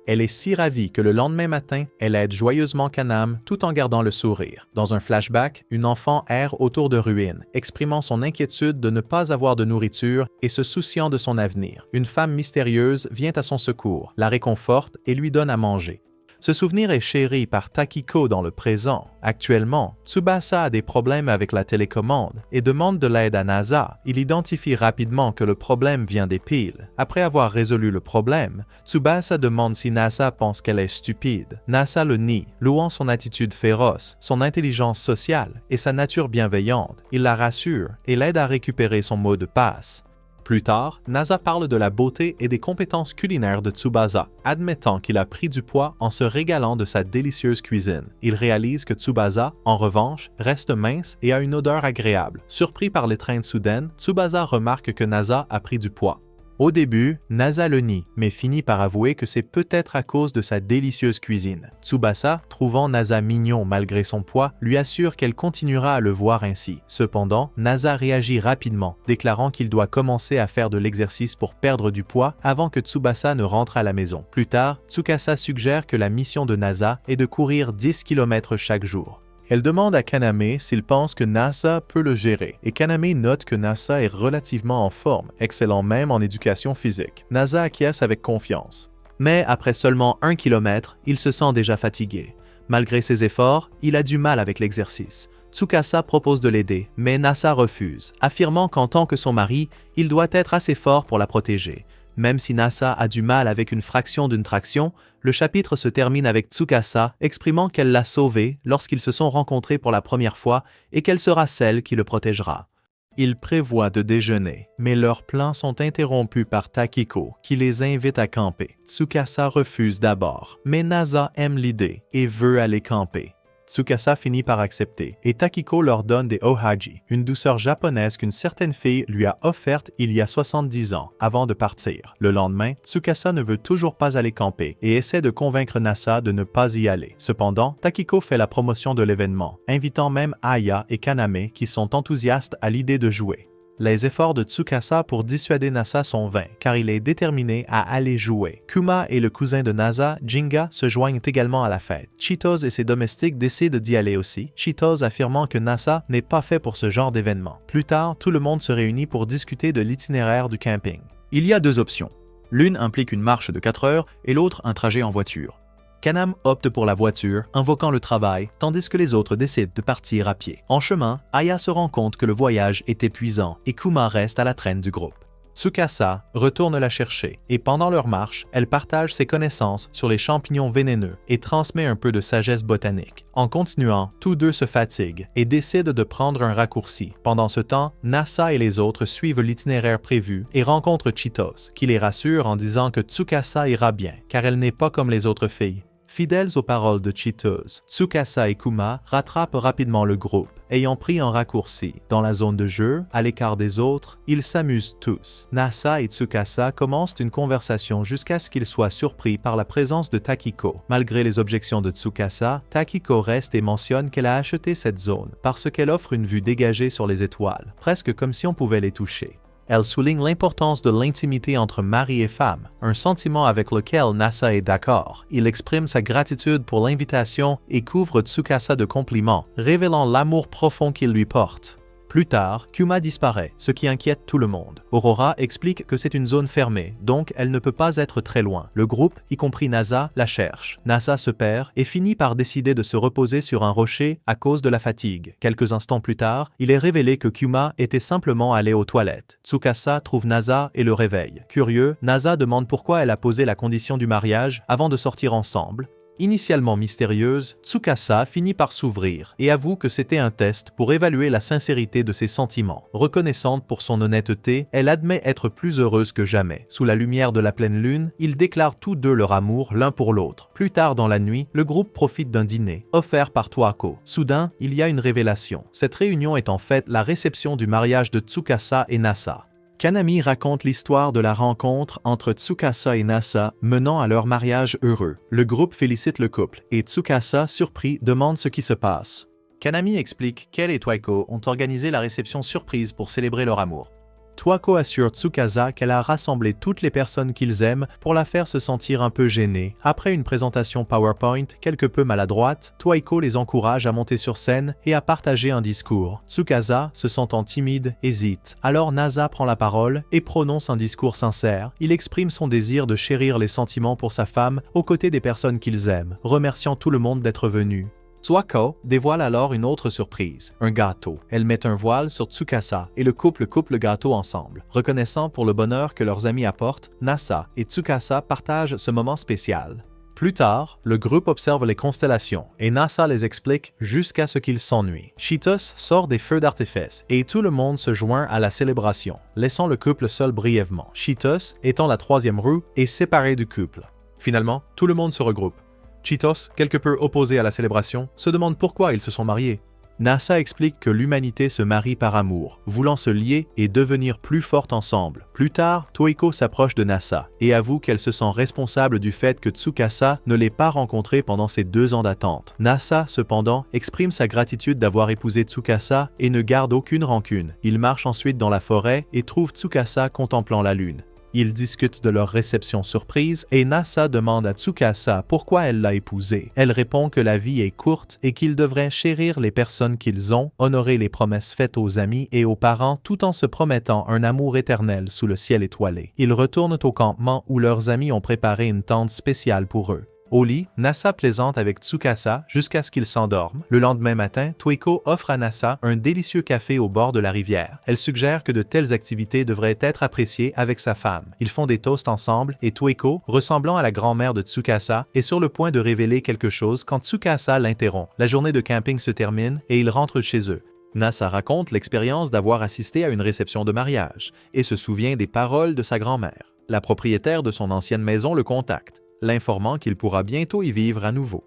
Elle est si ravie que le lendemain matin, elle aide joyeusement Kaname tout en gardant le sourire. Dans un flashback, une enfant erre autour de ruines, exprimant son inquiétude de ne pas avoir de nourriture et se souciant de son avenir. Une femme mystérieuse vient à son secours, la réconforte et lui donne à manger. Ce souvenir est chéri par Takiko dans le présent. Actuellement, Tsubasa a des problèmes avec la télécommande et demande de l'aide à Nasa. Il identifie rapidement que le problème vient des piles. Après avoir résolu le problème, Tsubasa demande si Nasa pense qu'elle est stupide. Nasa le nie, louant son attitude féroce, son intelligence sociale et sa nature bienveillante. Il la rassure et l'aide à récupérer son mot de passe. Plus tard, Nasa parle de la beauté et des compétences culinaires de Tsubasa, admettant qu'il a pris du poids en se régalant de sa délicieuse cuisine. Il réalise que Tsubasa, en revanche, reste mince et a une odeur agréable. Surpris par l'étreinte soudaine, Tsubasa remarque que Nasa a pris du poids. Au début, Nasa le nie, mais finit par avouer que c'est peut-être à cause de sa délicieuse cuisine. Tsubasa, trouvant Nasa mignon malgré son poids, lui assure qu'elle continuera à le voir ainsi. Cependant, Nasa réagit rapidement, déclarant qu'il doit commencer à faire de l'exercice pour perdre du poids avant que Tsubasa ne rentre à la maison. Plus tard, Tsukasa suggère que la mission de Nasa est de courir 10 km chaque jour. Elle demande à Kaname s'il pense que Nasa peut le gérer, et Kaname note que Nasa est relativement en forme, excellant même en éducation physique. Nasa acquiesce avec confiance. Mais après seulement 1 kilomètre, il se sent déjà fatigué. Malgré ses efforts, il a du mal avec l'exercice. Tsukasa propose de l'aider, mais Nasa refuse, affirmant qu'en tant que son mari, il doit être assez fort pour la protéger. Même si Nasa a du mal avec une fraction d'une traction, le chapitre se termine avec Tsukasa exprimant qu'elle l'a sauvé lorsqu'ils se sont rencontrés pour la première fois et qu'elle sera celle qui le protégera. Ils prévoient de déjeuner, mais leurs plans sont interrompus par Takiko, qui les invite à camper. Tsukasa refuse d'abord, mais Nasa aime l'idée et veut aller camper. Tsukasa finit par accepter, et Takiko leur donne des ohaji, une douceur japonaise qu'une certaine fille lui a offerte il y a 70 ans, avant de partir. Le lendemain, Tsukasa ne veut toujours pas aller camper et essaie de convaincre Nasa de ne pas y aller. Cependant, Takiko fait la promotion de l'événement, invitant même Aya et Kaname qui sont enthousiastes à l'idée de jouer. Les efforts de Tsukasa pour dissuader Nasa sont vains, car il est déterminé à aller jouer. Kuma et le cousin de Nasa, Jinga, se joignent également à la fête. Cheetos et ses domestiques décident d'y aller aussi, Cheetos affirmant que Nasa n'est pas fait pour ce genre d'événement. Plus tard, tout le monde se réunit pour discuter de l'itinéraire du camping. Il y a 2 options. L'une implique une marche de 4 heures et l'autre un trajet en voiture. Kaname opte pour la voiture, invoquant le travail, tandis que les autres décident de partir à pied. En chemin, Aya se rend compte que le voyage est épuisant et Kuma reste à la traîne du groupe. Tsukasa retourne la chercher et pendant leur marche, elle partage ses connaissances sur les champignons vénéneux et transmet un peu de sagesse botanique. En continuant, tous deux se fatiguent et décident de prendre un raccourci. Pendant ce temps, Nasa et les autres suivent l'itinéraire prévu et rencontrent Cheetos, qui les rassure en disant que Tsukasa ira bien, car elle n'est pas comme les autres filles. Fidèles aux paroles de Cheetos, Tsukasa et Kuma rattrapent rapidement le groupe. Ayant pris un raccourci dans la zone de jeu, à l'écart des autres, ils s'amusent tous. Nasa et Tsukasa commencent une conversation jusqu'à ce qu'ils soient surpris par la présence de Takiko. Malgré les objections de Tsukasa, Takiko reste et mentionne qu'elle a acheté cette zone parce qu'elle offre une vue dégagée sur les étoiles, presque comme si on pouvait les toucher. Elle souligne l'importance de l'intimité entre mari et femme, un sentiment avec lequel Nasa est d'accord. Il exprime sa gratitude pour l'invitation et couvre Tsukasa de compliments, révélant l'amour profond qu'il lui porte. Plus tard, Kuma disparaît, ce qui inquiète tout le monde. Aurora explique que c'est une zone fermée, donc elle ne peut pas être très loin. Le groupe, y compris Nasa, la cherche. Nasa se perd et finit par décider de se reposer sur un rocher à cause de la fatigue. Quelques instants plus tard, il est révélé que Kuma était simplement allé aux toilettes. Tsukasa trouve Nasa et le réveille. Curieux, Nasa demande pourquoi elle a posé la condition du mariage avant de sortir ensemble. Initialement mystérieuse, Tsukasa finit par s'ouvrir et avoue que c'était un test pour évaluer la sincérité de ses sentiments. Reconnaissante pour son honnêteté, elle admet être plus heureuse que jamais. Sous la lumière de la pleine lune, ils déclarent tous deux leur amour l'un pour l'autre. Plus tard dans la nuit, le groupe profite d'un dîner, offert par Toako. Soudain, il y a une révélation. Cette réunion est en fait la réception du mariage de Tsukasa et Nasa. Kanami raconte l'histoire de la rencontre entre Tsukasa et Nasa menant à leur mariage heureux. Le groupe félicite le couple et Tsukasa, surpris, demande ce qui se passe. Kanami explique qu'elle et Toiko ont organisé la réception surprise pour célébrer leur amour. Toako assure Tsukasa qu'elle a rassemblé toutes les personnes qu'ils aiment pour la faire se sentir un peu gênée. Après une présentation PowerPoint quelque peu maladroite, Toiko les encourage à monter sur scène et à partager un discours. Tsukasa, se sentant timide, hésite. Alors Nasa prend la parole et prononce un discours sincère. Il exprime son désir de chérir les sentiments pour sa femme aux côtés des personnes qu'ils aiment, remerciant tout le monde d'être venu. Toako dévoile alors une autre surprise, un gâteau. Elle met un voile sur Tsukasa et le couple coupe le gâteau ensemble. Reconnaissant pour le bonheur que leurs amis apportent, Nasa et Tsukasa partagent ce moment spécial. Plus tard, le groupe observe les constellations et Nasa les explique jusqu'à ce qu'ils s'ennuient. Cheetos sort des feux d'artifice et tout le monde se joint à la célébration, laissant le couple seul brièvement. Cheetos, étant la troisième roue, est séparé du couple. Finalement, tout le monde se regroupe. Cheetos, quelque peu opposé à la célébration, se demande pourquoi ils se sont mariés. Nasa explique que l'humanité se marie par amour, voulant se lier et devenir plus forte ensemble. Plus tard, Toiko s'approche de Nasa et avoue qu'elle se sent responsable du fait que Tsukasa ne l'ait pas rencontré pendant ses 2 ans d'attente. Nasa, cependant, exprime sa gratitude d'avoir épousé Tsukasa et ne garde aucune rancune. Il marche ensuite dans la forêt et trouve Tsukasa contemplant la lune. Ils discutent de leur réception surprise et Nasa demande à Tsukasa pourquoi elle l'a épousé. Elle répond que la vie est courte et qu'ils devraient chérir les personnes qu'ils ont, honorer les promesses faites aux amis et aux parents tout en se promettant un amour éternel sous le ciel étoilé. Ils retournent au campement où leurs amis ont préparé une tente spéciale pour eux. Au lit, Nasa plaisante avec Tsukasa jusqu'à ce qu'il s'endorme. Le lendemain matin, Toiko offre à Nasa un délicieux café au bord de la rivière. Elle suggère que de telles activités devraient être appréciées avec sa femme. Ils font des toasts ensemble et Toiko, ressemblant à la grand-mère de Tsukasa, est sur le point de révéler quelque chose quand Tsukasa l'interrompt. La journée de camping se termine et ils rentrent chez eux. Nasa raconte l'expérience d'avoir assisté à une réception de mariage et se souvient des paroles de sa grand-mère. La propriétaire de son ancienne maison le contacte, l'informant qu'il pourra bientôt y vivre à nouveau.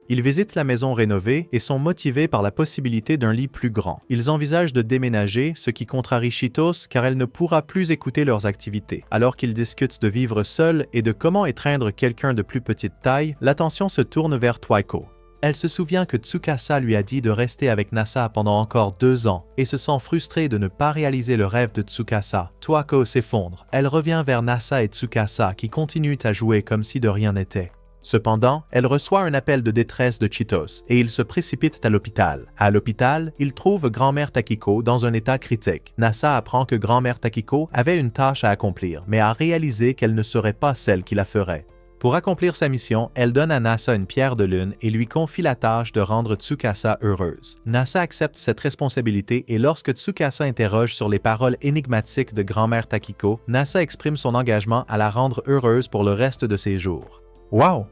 Ils visitent la maison rénovée et sont motivés par la possibilité d'un lit plus grand. Ils envisagent de déménager, ce qui contrarie Cheetos car elle ne pourra plus écouter leurs activités. Alors qu'ils discutent de vivre seuls et de comment étreindre quelqu'un de plus petite taille, l'attention se tourne vers Toiko. Elle se souvient que Tsukasa lui a dit de rester avec Nasa pendant encore 2 ans et se sent frustrée de ne pas réaliser le rêve de Tsukasa. Toiko s'effondre. Elle revient vers Nasa et Tsukasa qui continuent à jouer comme si de rien n'était. Cependant, elle reçoit un appel de détresse de Cheetos et ils se précipitent à l'hôpital. À l'hôpital, ils trouvent grand-mère Takiko dans un état critique. Nasa apprend que grand-mère Takiko avait une tâche à accomplir, mais a réalisé qu'elle ne serait pas celle qui la ferait. Pour accomplir sa mission, elle donne à Nasa une pierre de lune et lui confie la tâche de rendre Tsukasa heureuse. Nasa accepte cette responsabilité et lorsque Tsukasa interroge sur les paroles énigmatiques de grand-mère Takiko, Nasa exprime son engagement à la rendre heureuse pour le reste de ses jours. Wow!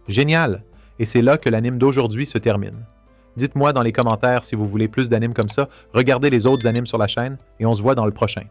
Génial! Et c'est là que l'anime d'aujourd'hui se termine. Dites-moi dans les commentaires si vous voulez plus d'animes comme ça, regardez les autres animes sur la chaîne et on se voit dans le prochain.